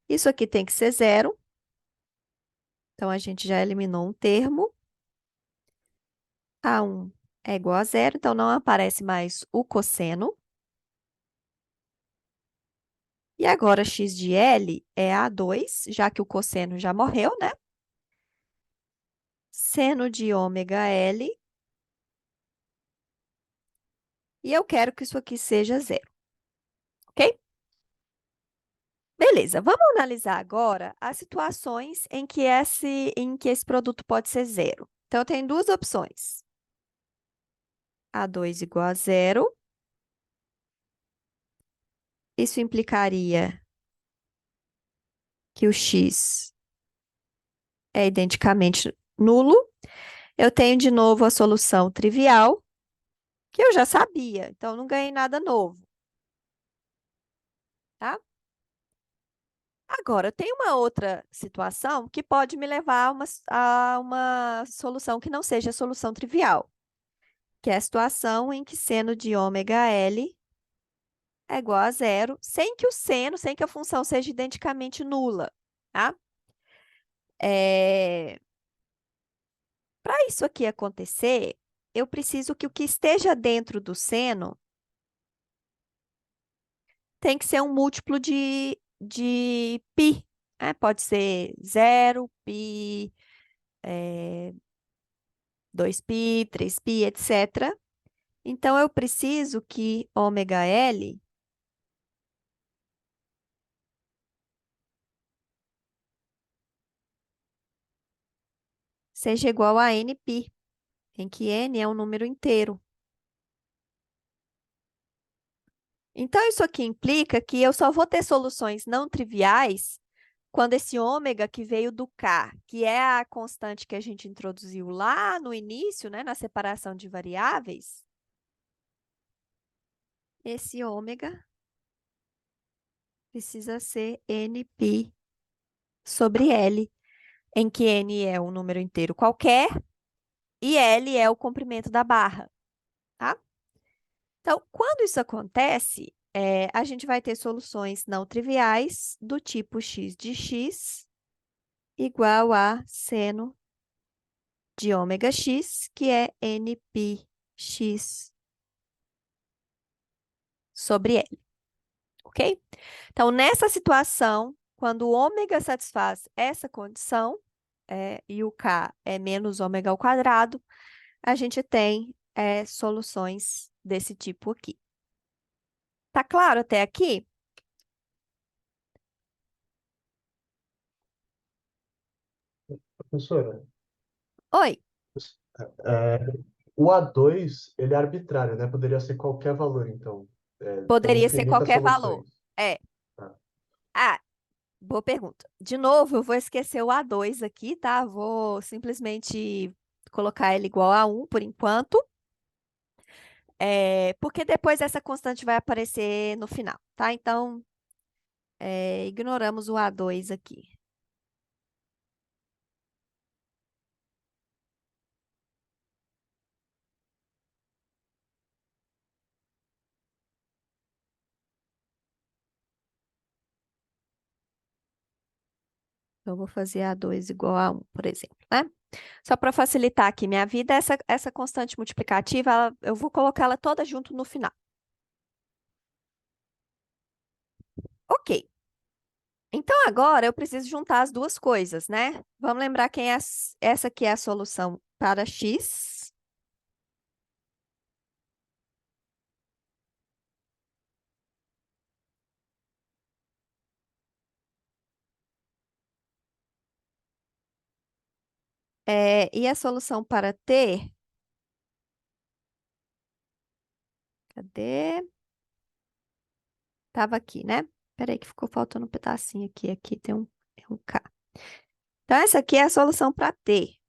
Speaker 1: Isso aqui tem que ser zero. Então, a gente já eliminou um termo. A1 é igual a zero, então não aparece mais o cosseno. E agora, x de L é A2, já que o cosseno já morreu, né? seno de ômega L, e eu quero que isso aqui seja zero, ok? Beleza, vamos analisar agora as situações em que esse produto pode ser zero. Então, eu tenho duas opções. A2 igual a zero. Isso implicaria que o x é identicamente nulo. Eu tenho de novo a solução trivial, que eu já sabia, então não ganhei nada novo, tá? Agora, tem uma outra situação que pode me levar a uma solução que não seja a solução trivial, que é a situação em que seno de ômega L é igual a zero, sem que a função seja identicamente nula, tá? Para isso aqui acontecer, eu preciso que o que esteja dentro do seno tem que ser um múltiplo de π, né? Pode ser zero, π, 2π, 3π, etc. Então, eu preciso que ômega L seja igual a nπ, em que n é um número inteiro. Então, isso aqui implica que eu só vou ter soluções não triviais quando esse ômega que veio do K, que é a constante que a gente introduziu lá no início, né, na separação de variáveis, esse ômega precisa ser nπ sobre L, em que n é um número inteiro qualquer e L é o comprimento da barra, tá? Então, quando isso acontece, a gente vai ter soluções não triviais do tipo x de x igual a seno de ômega x, que é nπx sobre L, ok? Então, nessa situação, quando o ômega satisfaz essa condição, e o k é menos ômega ao quadrado, a gente tem soluções desse tipo aqui. Tá claro até aqui?
Speaker 2: Professora,
Speaker 1: Oi,
Speaker 2: é, o A2, ele é arbitrário, né? Poderia ser qualquer valor, então. Tem
Speaker 1: poderia ser
Speaker 2: infinitas
Speaker 1: qualquer valor.
Speaker 2: soluções.
Speaker 1: É.
Speaker 2: Tá.
Speaker 1: Ah, boa pergunta. De novo, eu vou esquecer o A2 aqui, tá? Vou simplesmente colocar ele igual a 1 por enquanto, porque depois essa constante vai aparecer no final, tá? Então, ignoramos o A2 aqui. Então, eu vou fazer A2 igual a 1, por exemplo, né? Só para facilitar aqui minha vida, essa constante multiplicativa, eu vou colocá-la toda junto no final. Ok. Então, agora eu preciso juntar as duas coisas, né? Vamos lembrar essa aqui é a solução para x. E a solução para t, cadê? Tava aqui, né? Peraí que ficou faltando um pedacinho aqui. Aqui tem um k. Então, essa aqui é a solução para t.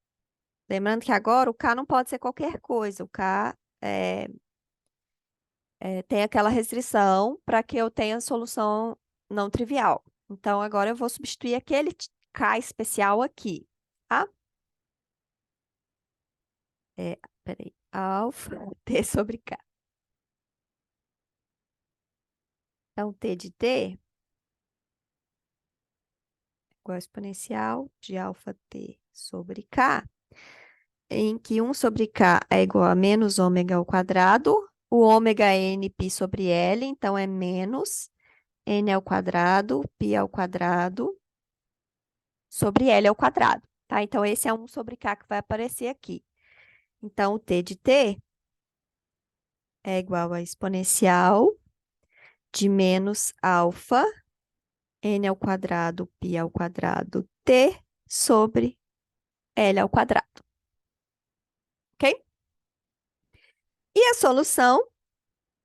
Speaker 1: Lembrando que agora o k não pode ser qualquer coisa. O k tem aquela restrição para que eu tenha solução não trivial. Então, agora eu vou substituir aquele k especial aqui, tá? Peraí, alfa t sobre k. Então, t de t igual a exponencial de alfa t sobre k, em que 1 sobre k é igual a menos ômega ao quadrado, o ômega é nπ sobre L, então é menos n ao quadrado, π ao quadrado, sobre L ao quadrado, tá? Então, esse é 1 sobre K que vai aparecer aqui. Então, o T de T é igual a exponencial de menos alfa n ao quadrado π ao quadrado T sobre L ao quadrado, ok? E a solução,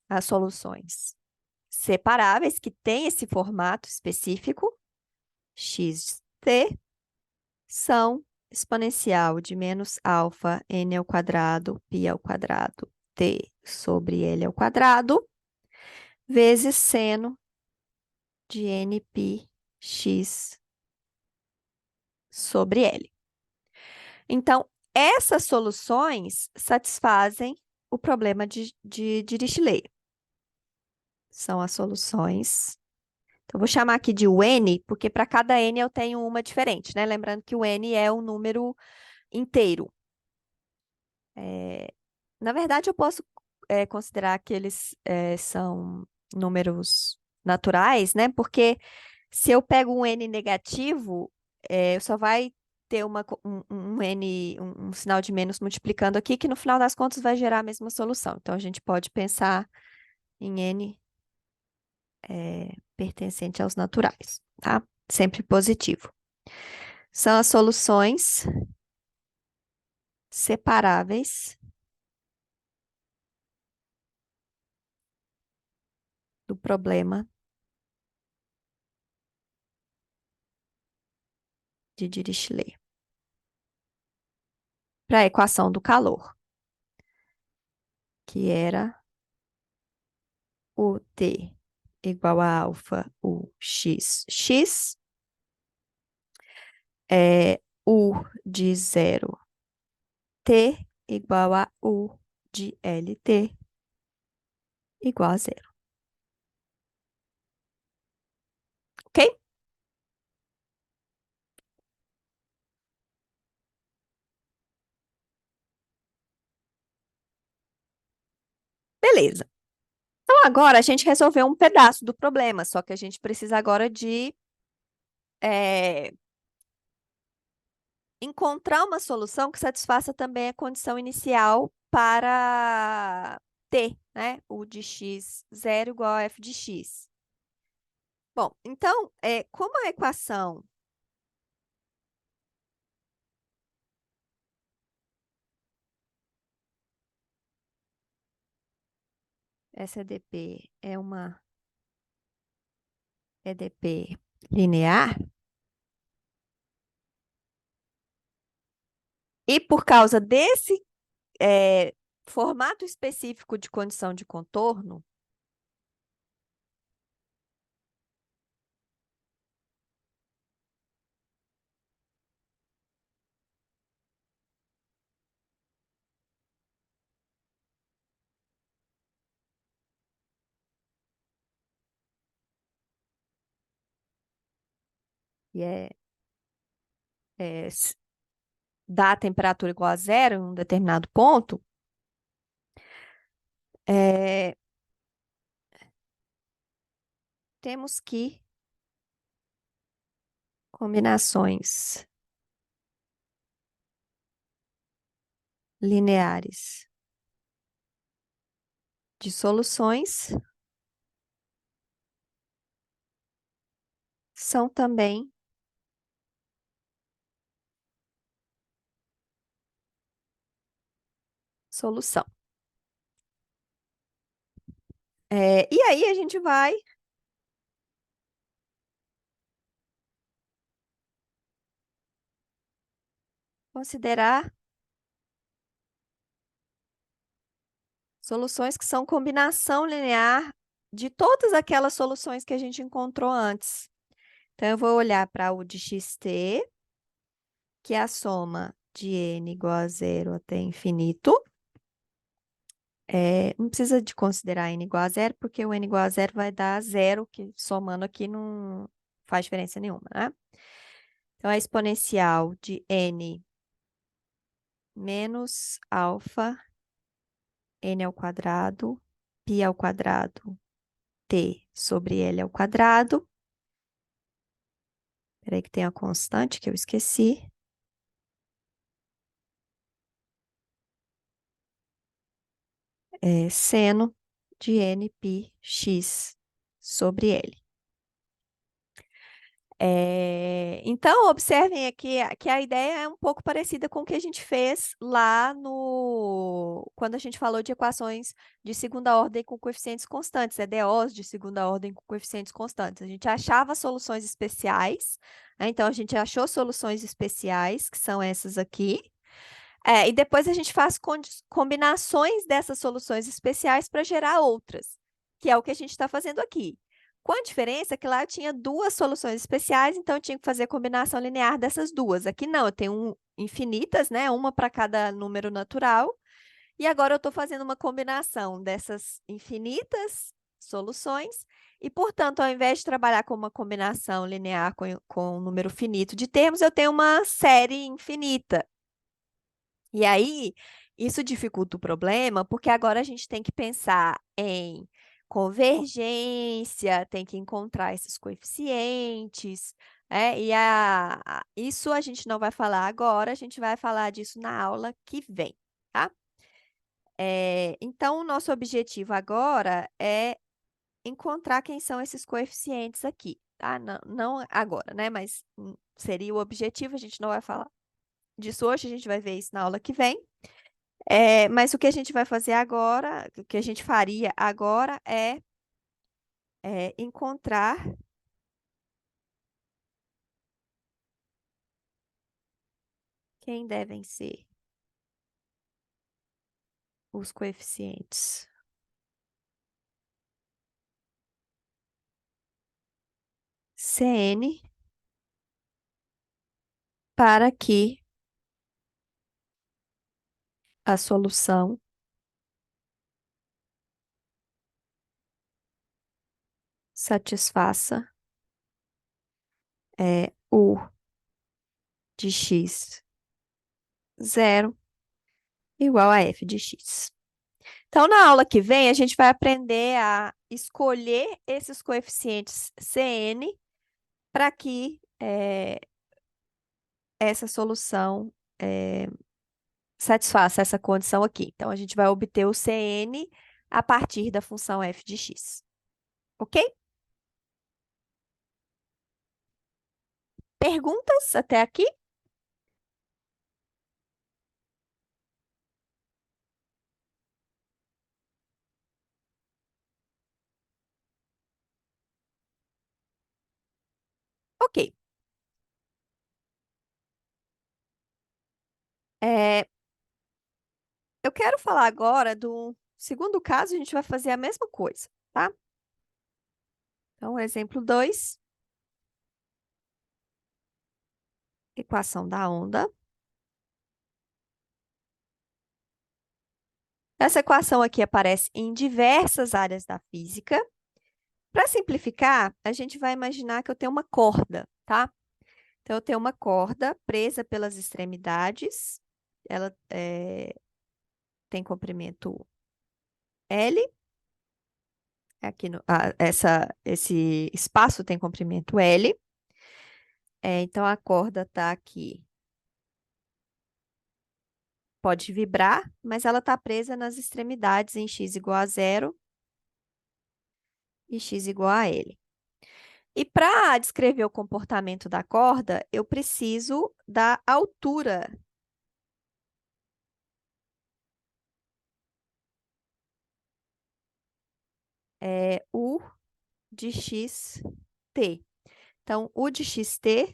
Speaker 1: as soluções separáveis que têm esse formato específico, xt, são exponencial de menos alfa n ao quadrado π ao quadrado T sobre L ao quadrado, vezes seno de nπ x sobre L. Então, essas soluções satisfazem o problema de Dirichlet. São as soluções. Então, vou chamar aqui de o n, porque para cada n eu tenho uma diferente, né? Lembrando que o n é um número inteiro. Na verdade, eu posso considerar que eles são números naturais, né? Porque se eu pego um n negativo, só vai ter um n, um sinal de menos multiplicando aqui, que no final das contas vai gerar a mesma solução. Então, a gente pode pensar em n pertencente aos naturais, tá? Sempre positivo. São as soluções separáveis do problema de Dirichlet para a equação do calor, que era o T igual a alfa U x, U de 0 T igual a U de LT igual a 0. Ok? Beleza. Então, agora a gente resolveu um pedaço do problema, só que a gente precisa agora de encontrar uma solução que satisfaça também a condição inicial para T, né? U de x 0 igual a f de x. Bom, então, como a equação essa EDP é uma EDP linear, e por causa desse formato específico de condição de contorno, e dá a temperatura igual a 0 em um determinado ponto, temos que combinações lineares de soluções são também solução. E aí a gente vai considerar soluções que são combinação linear de todas aquelas soluções que a gente encontrou antes. Então, eu vou olhar para o de xt, que é a soma de n igual a 0 até infinito. Não precisa de considerar n igual a 0, porque o n igual a 0 vai dar 0, que somando aqui não faz diferença nenhuma, né? Então, a exponencial de n menos alfa n ao quadrado, π ao quadrado, t sobre L ao quadrado. Espera aí que tem a constante que eu esqueci. seno de nπx sobre L. Então, observem aqui que a ideia é um pouco parecida com o que a gente fez lá no quando a gente falou de equações de segunda ordem com coeficientes constantes, EDOs de segunda ordem com coeficientes constantes. A gente achava soluções especiais, né? Então a gente achou soluções especiais, que são essas aqui. E depois a gente faz combinações dessas soluções especiais para gerar outras, que é o que a gente está fazendo aqui. Com a diferença que lá eu tinha duas soluções especiais, então eu tinha que fazer combinação linear dessas duas. Aqui não, eu tenho infinitas, né? Uma para cada número natural. E agora eu estou fazendo uma combinação dessas infinitas soluções. E, portanto, ao invés de trabalhar com uma combinação linear com um número finito de termos, eu tenho uma série infinita. E aí, isso dificulta o problema, porque agora a gente tem que pensar em convergência, tem que encontrar esses coeficientes, isso a gente não vai falar agora, a gente vai falar disso na aula que vem, tá? Então, o nosso objetivo agora é encontrar quem são esses coeficientes aqui, tá? Não, não agora, né? Mas seria o objetivo, a gente não vai falar disso hoje, a gente vai ver isso na aula que vem. Mas o que a gente vai fazer agora, o que a gente faria agora é encontrar quem devem ser os coeficientes Cn para que a solução satisfaça U de x zero igual a f de x. Então, na aula que vem, a gente vai aprender a escolher esses coeficientes Cn para que essa solução satisfaça essa condição aqui. Então, a gente vai obter o Cn a partir da função f de x. Ok? Perguntas até aqui? Ok. É, eu quero falar agora do segundo caso, a gente vai fazer a mesma coisa, tá? Então, exemplo 2, equação da onda. Essa equação aqui aparece em diversas áreas da física. Para simplificar, a gente vai imaginar que eu tenho uma corda, tá? Então, eu tenho uma corda presa pelas extremidades. Ela tem comprimento L. Aqui esse espaço tem comprimento L. Então, a corda está aqui. Pode vibrar, mas ela está presa nas extremidades em x igual a zero e x igual a L. E para descrever o comportamento da corda, eu preciso da altura U de xt. Então, U de xt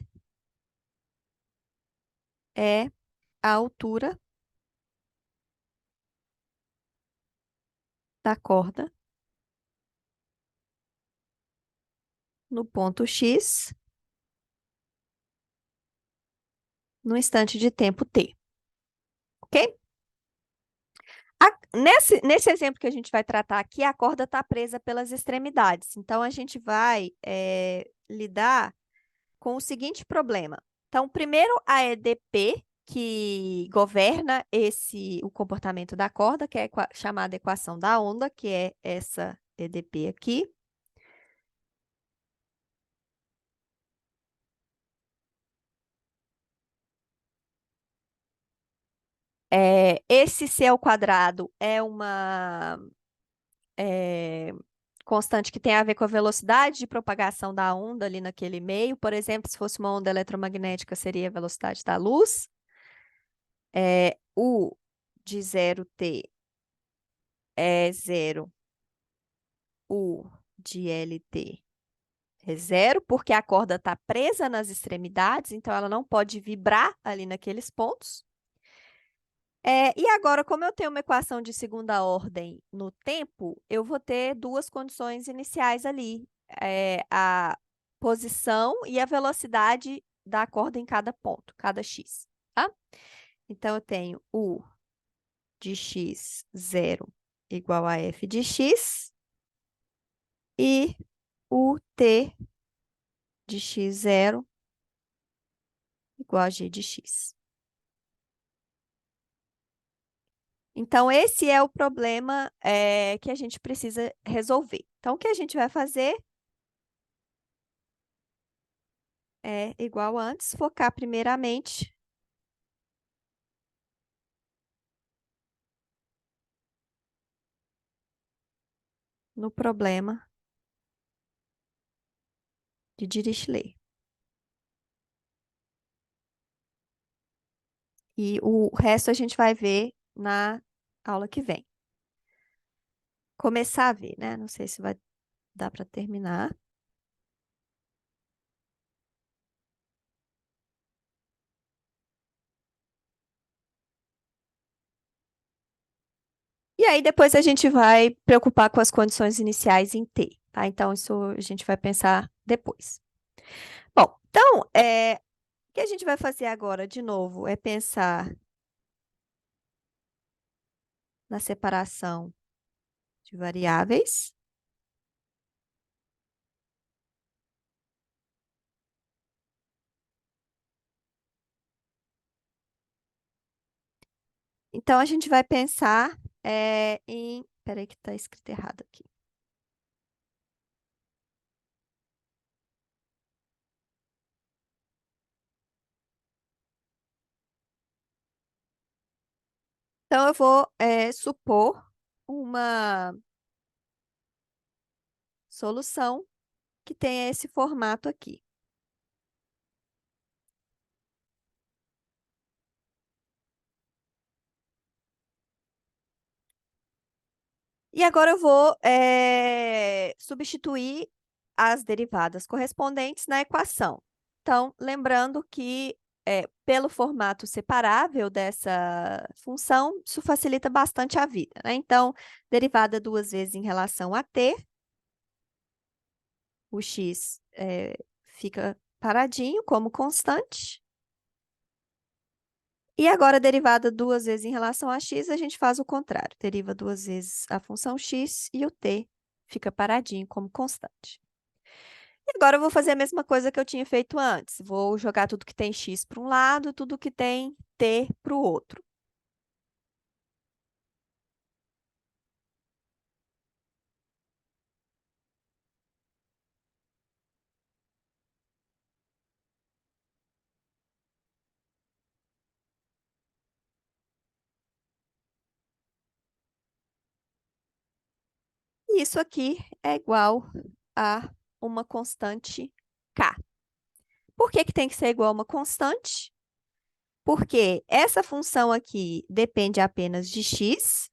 Speaker 1: é a altura da corda no ponto x no instante de tempo t. Ok? Nesse exemplo que a gente vai tratar aqui, a corda está presa pelas extremidades. Então, a gente vai lidar com o seguinte problema. Então, primeiro, a EDP, que governa o comportamento da corda, que é chamada equação da onda, que é essa EDP aqui. Esse c ao quadrado é uma é, constante que tem a ver com a velocidade de propagação da onda ali naquele meio. Por exemplo, se fosse uma onda eletromagnética, seria a velocidade da luz. U de 0t é 0. U de LT é 0, porque a corda está presa nas extremidades, então ela não pode vibrar ali naqueles pontos. E agora, como eu tenho uma equação de segunda ordem no tempo, eu vou ter duas condições iniciais ali, a posição e a velocidade da corda em cada ponto, cada x, tá? Então, eu tenho U de x 0 igual a f de x e o t de x 0 igual a g de x. Então, esse é o problema que a gente precisa resolver. Então, o que a gente vai fazer é igual antes, focar primeiramente no problema de Dirichlet. E o resto a gente vai ver na aula que vem. Começar a ver, né? Não sei se vai dar para terminar. E aí depois a gente vai preocupar com as condições iniciais em T, tá? Então, isso a gente vai pensar depois. Bom, então, o que a gente vai fazer agora, de novo, é pensar na separação de variáveis. Então, a gente vai pensar em... Peraí que está escrito errado aqui. Então, eu vou supor uma solução que tenha esse formato aqui. E agora eu vou substituir as derivadas correspondentes na equação. Então, lembrando que pelo formato separável dessa função, isso facilita bastante a vida, né? Então, derivada duas vezes em relação a t, o x fica paradinho como constante. E agora, derivada duas vezes em relação a x, a gente faz o contrário. Deriva duas vezes a função x e o t fica paradinho como constante. E agora eu vou fazer a mesma coisa que eu tinha feito antes. Vou jogar tudo que tem x para um lado, tudo que tem t para o outro. E isso aqui é igual a uma constante k. Por que que tem que ser igual a uma constante? Porque essa função aqui depende apenas de x,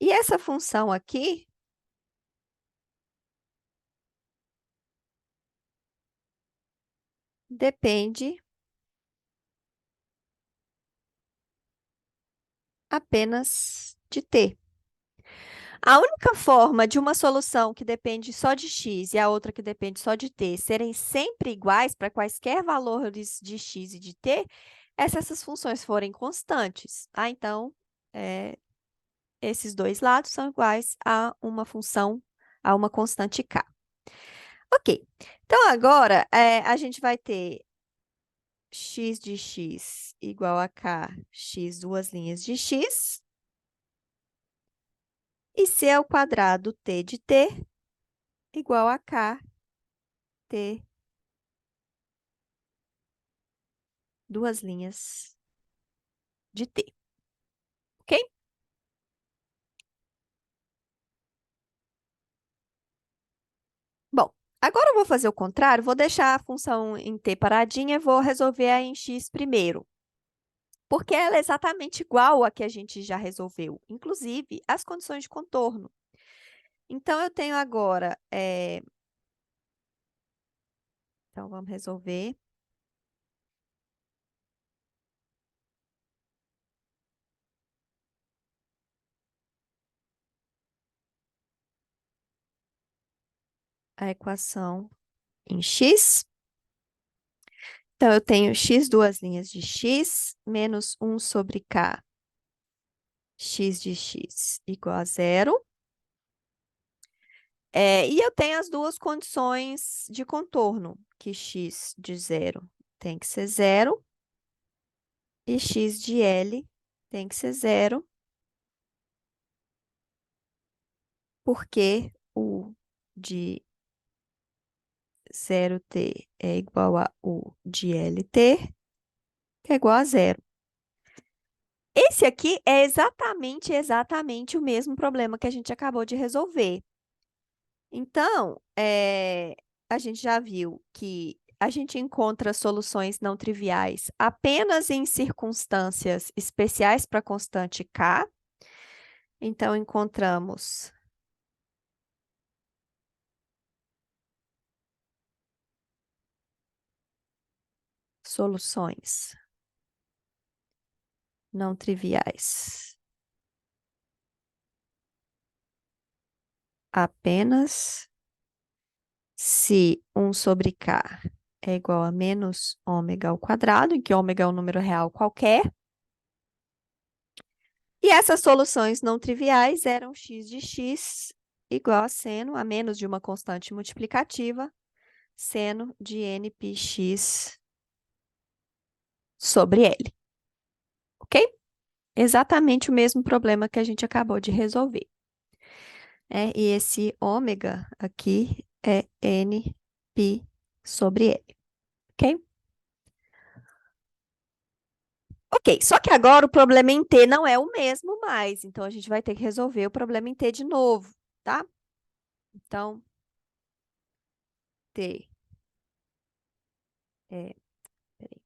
Speaker 1: e essa função aqui depende apenas de t. A única forma de uma solução que depende só de x e a outra que depende só de t serem sempre iguais para quaisquer valores de x e de t é se essas funções forem constantes. Então, esses dois lados são iguais a uma função, a uma constante k. Ok, então agora a gente vai ter x de x igual a k, x duas linhas de x. E C ao quadrado T de T igual a K T, duas linhas de T, ok? Bom, agora eu vou fazer o contrário, vou deixar a função em T paradinha e vou resolver a em X primeiro, porque ela é exatamente igual a que a gente já resolveu, inclusive as condições de contorno. Então, eu tenho agora, então vamos resolver a equação em X. Então, eu tenho x duas linhas de x menos um sobre k, x de x igual a zero. E eu tenho as duas condições de contorno, que x de zero tem que ser zero e x de L tem que ser zero, porque o de 0t é igual a u de LT, que é igual a zero. Esse aqui é exatamente o mesmo problema que a gente acabou de resolver. Então, a gente já viu que a gente encontra soluções não triviais apenas em circunstâncias especiais para a constante k. Então, encontramos soluções não triviais apenas se 1 sobre k é igual a menos ômega ao quadrado, em que ômega é um número real qualquer. E essas soluções não triviais eram x de x igual a seno, a menos de uma constante multiplicativa, seno de nπx sobre L, ok? Exatamente o mesmo problema que a gente acabou de resolver, né? E esse ômega aqui é nπ sobre L, ok? Ok, só que agora o problema em T não é o mesmo mais, então a gente vai ter que resolver o problema em T de novo, tá? Então, T é, peraí,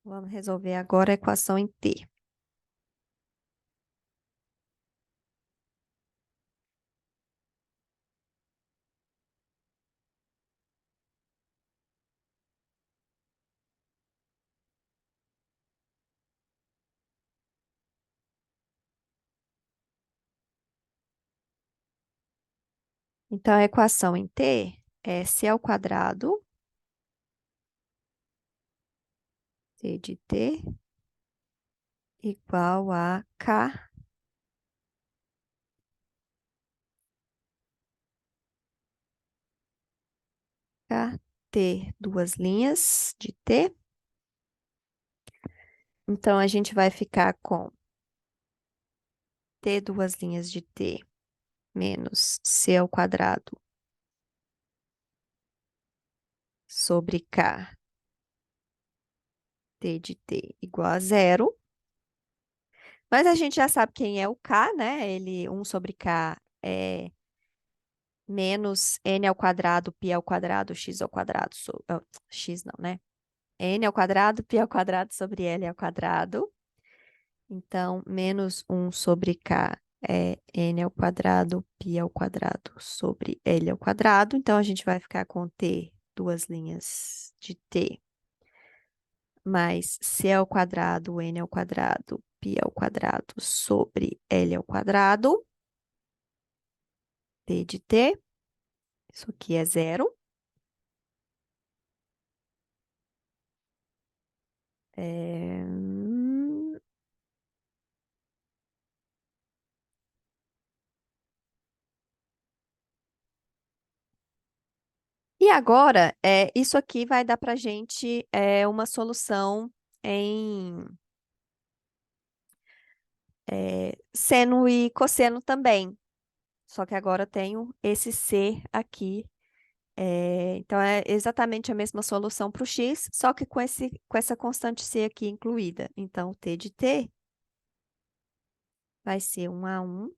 Speaker 1: vamos resolver agora a equação em T. Então, a equação em T é C ao quadrado, T de T, igual a KT, duas linhas de T. Então, a gente vai ficar com T, duas linhas de T, menos C ao quadrado sobre K, T de T igual a zero. Mas a gente já sabe quem é o K, né? Ele, 1 sobre K é menos N ao quadrado, π ao quadrado, x ao quadrado, x não, né? N ao quadrado, π ao quadrado sobre L ao quadrado. Então, menos 1 sobre K é N ao quadrado, π ao quadrado sobre L ao quadrado. Então, a gente vai ficar com T, duas linhas de T, mais C ao quadrado, N ao quadrado, π ao quadrado sobre L ao quadrado. T de T, isso aqui é zero. É... E agora, isso aqui vai dar para a gente uma solução em Seno e cosseno também. Só que agora eu tenho esse C aqui. Então é exatamente a mesma solução para o x, só que com essa constante C aqui incluída. Então, T de T vai ser 1 a 1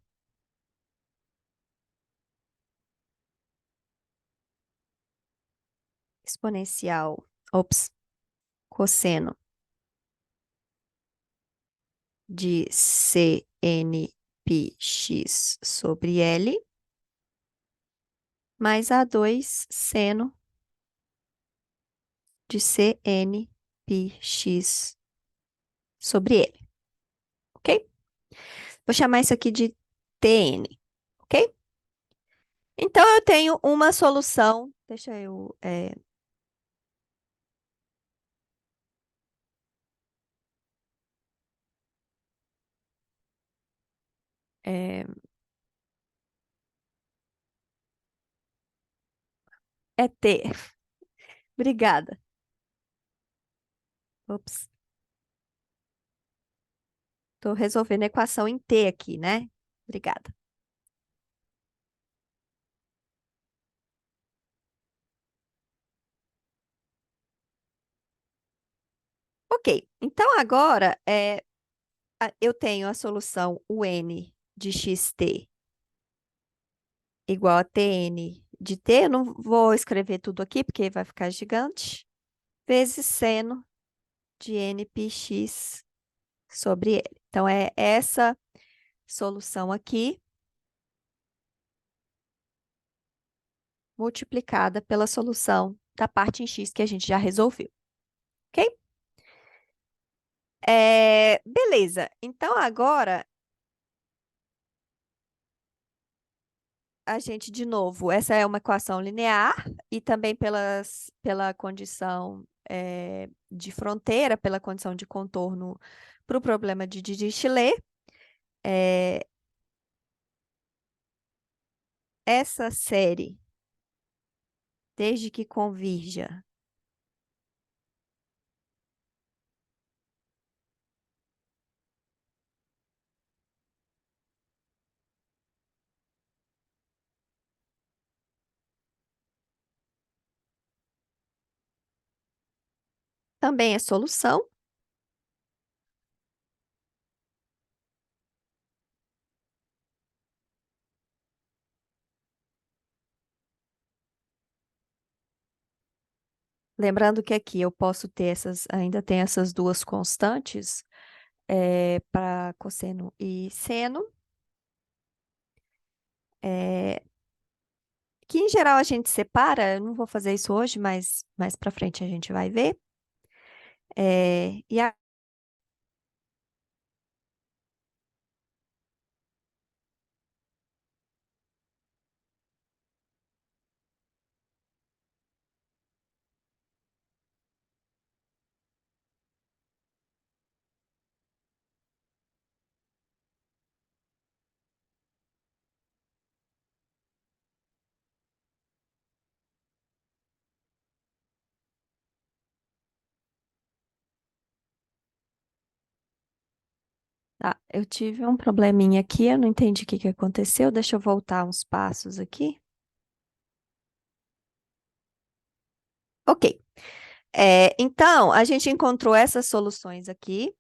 Speaker 1: exponencial, cosseno de Cn πx sobre L, mais A2 seno de Cn πx sobre L, ok? Vou chamar isso aqui de Tn, ok? Então, eu tenho uma solução. Deixa eu. É, é T. Obrigada. Ops. Estou resolvendo a equação em T aqui, né? Obrigada. Ok. Então, agora eu tenho a solução UN de xt igual a Tn de T. Eu não vou escrever tudo aqui, porque vai ficar gigante. Vezes seno de nπx sobre L. Então, é essa solução aqui multiplicada pela solução da parte em x que a gente já resolveu, ok? Beleza. Então, agora, a gente, de novo, essa é uma equação linear e também pela condição de fronteira, pela condição de contorno para o problema de Dirichlet. É, essa série, desde que convirja, também é solução. Lembrando que aqui eu posso ter ainda tem essas duas constantes para cosseno e seno, é, que em geral a gente separa. Eu não vou fazer isso hoje, mas mais para frente a gente vai ver. E eu tive um probleminha aqui, eu não entendi o que que aconteceu. Deixa eu voltar uns passos aqui. Ok. Então, a gente encontrou essas soluções aqui,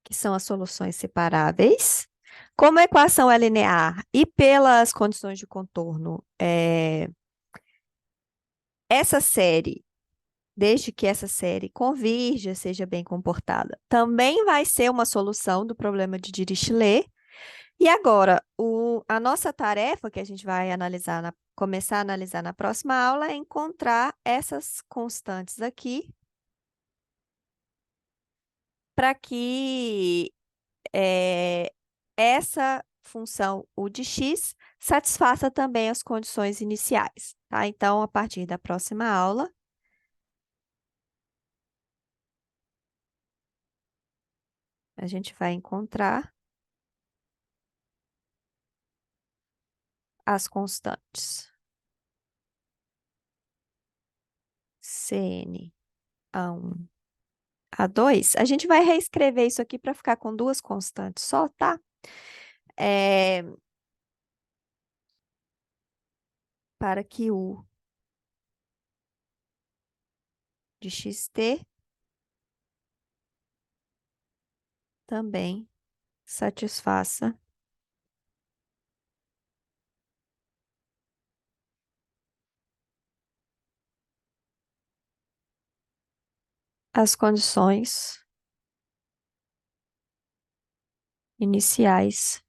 Speaker 1: que são as soluções separáveis. Como a equação é linear e pelas condições de contorno, essa série, desde que essa série convirja, seja bem comportada, também vai ser uma solução do problema de Dirichlet. E agora, a nossa tarefa que a gente vai começar a analisar na próxima aula é encontrar essas constantes aqui para que essa função u de x satisfaça também as condições iniciais, tá? Então, a partir da próxima aula, a gente vai encontrar as constantes Cn a 1 A2. A gente vai reescrever isso aqui para ficar com duas constantes só, tá? É, para que U de xt também satisfaça as condições iniciais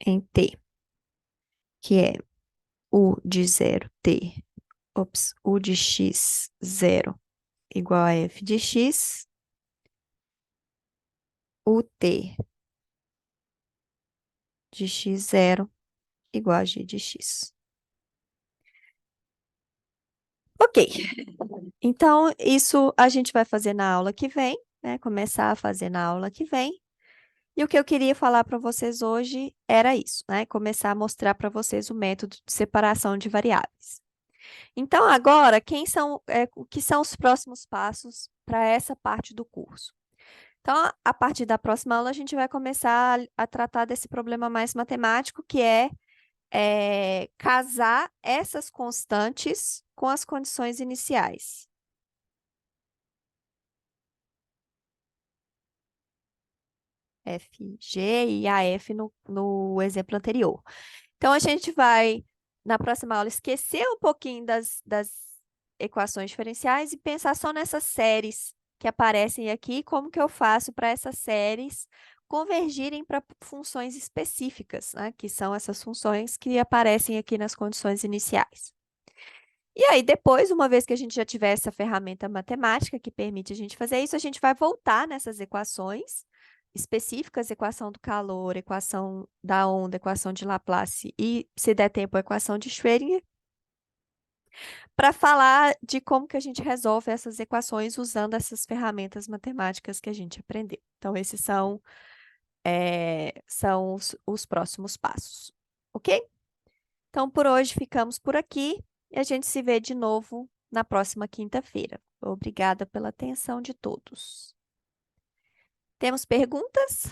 Speaker 1: em T, que é U de 0T, U de x 0 igual a f de x, UT de x 0 igual a g de x. Ok, então isso a gente vai fazer na aula que vem, né? Começar a fazer na aula que vem. E o que eu queria falar para vocês hoje era isso, né? Começar a mostrar para vocês o método de separação de variáveis. Então, agora, o que são os próximos passos para essa parte do curso? Então, a partir da próxima aula, a gente vai começar a tratar desse problema mais matemático, que é casar essas constantes com as condições iniciais. F, G e a F no exemplo anterior. Então, a gente vai, na próxima aula, esquecer um pouquinho das equações diferenciais e pensar só nessas séries que aparecem aqui, como que eu faço para essas séries convergirem para funções específicas, né? Que são essas funções que aparecem aqui nas condições iniciais. E aí, depois, uma vez que a gente já tiver essa ferramenta matemática que permite a gente fazer isso, a gente vai voltar nessas equações específicas, equação do calor, equação da onda, equação de Laplace e, se der tempo, a equação de Schrödinger, para falar de como que a gente resolve essas equações usando essas ferramentas matemáticas que a gente aprendeu. Então, esses são os próximos passos, ok? Então, por hoje ficamos por aqui e a gente se vê de novo na próxima quinta-feira. Obrigada pela atenção de todos. Temos perguntas?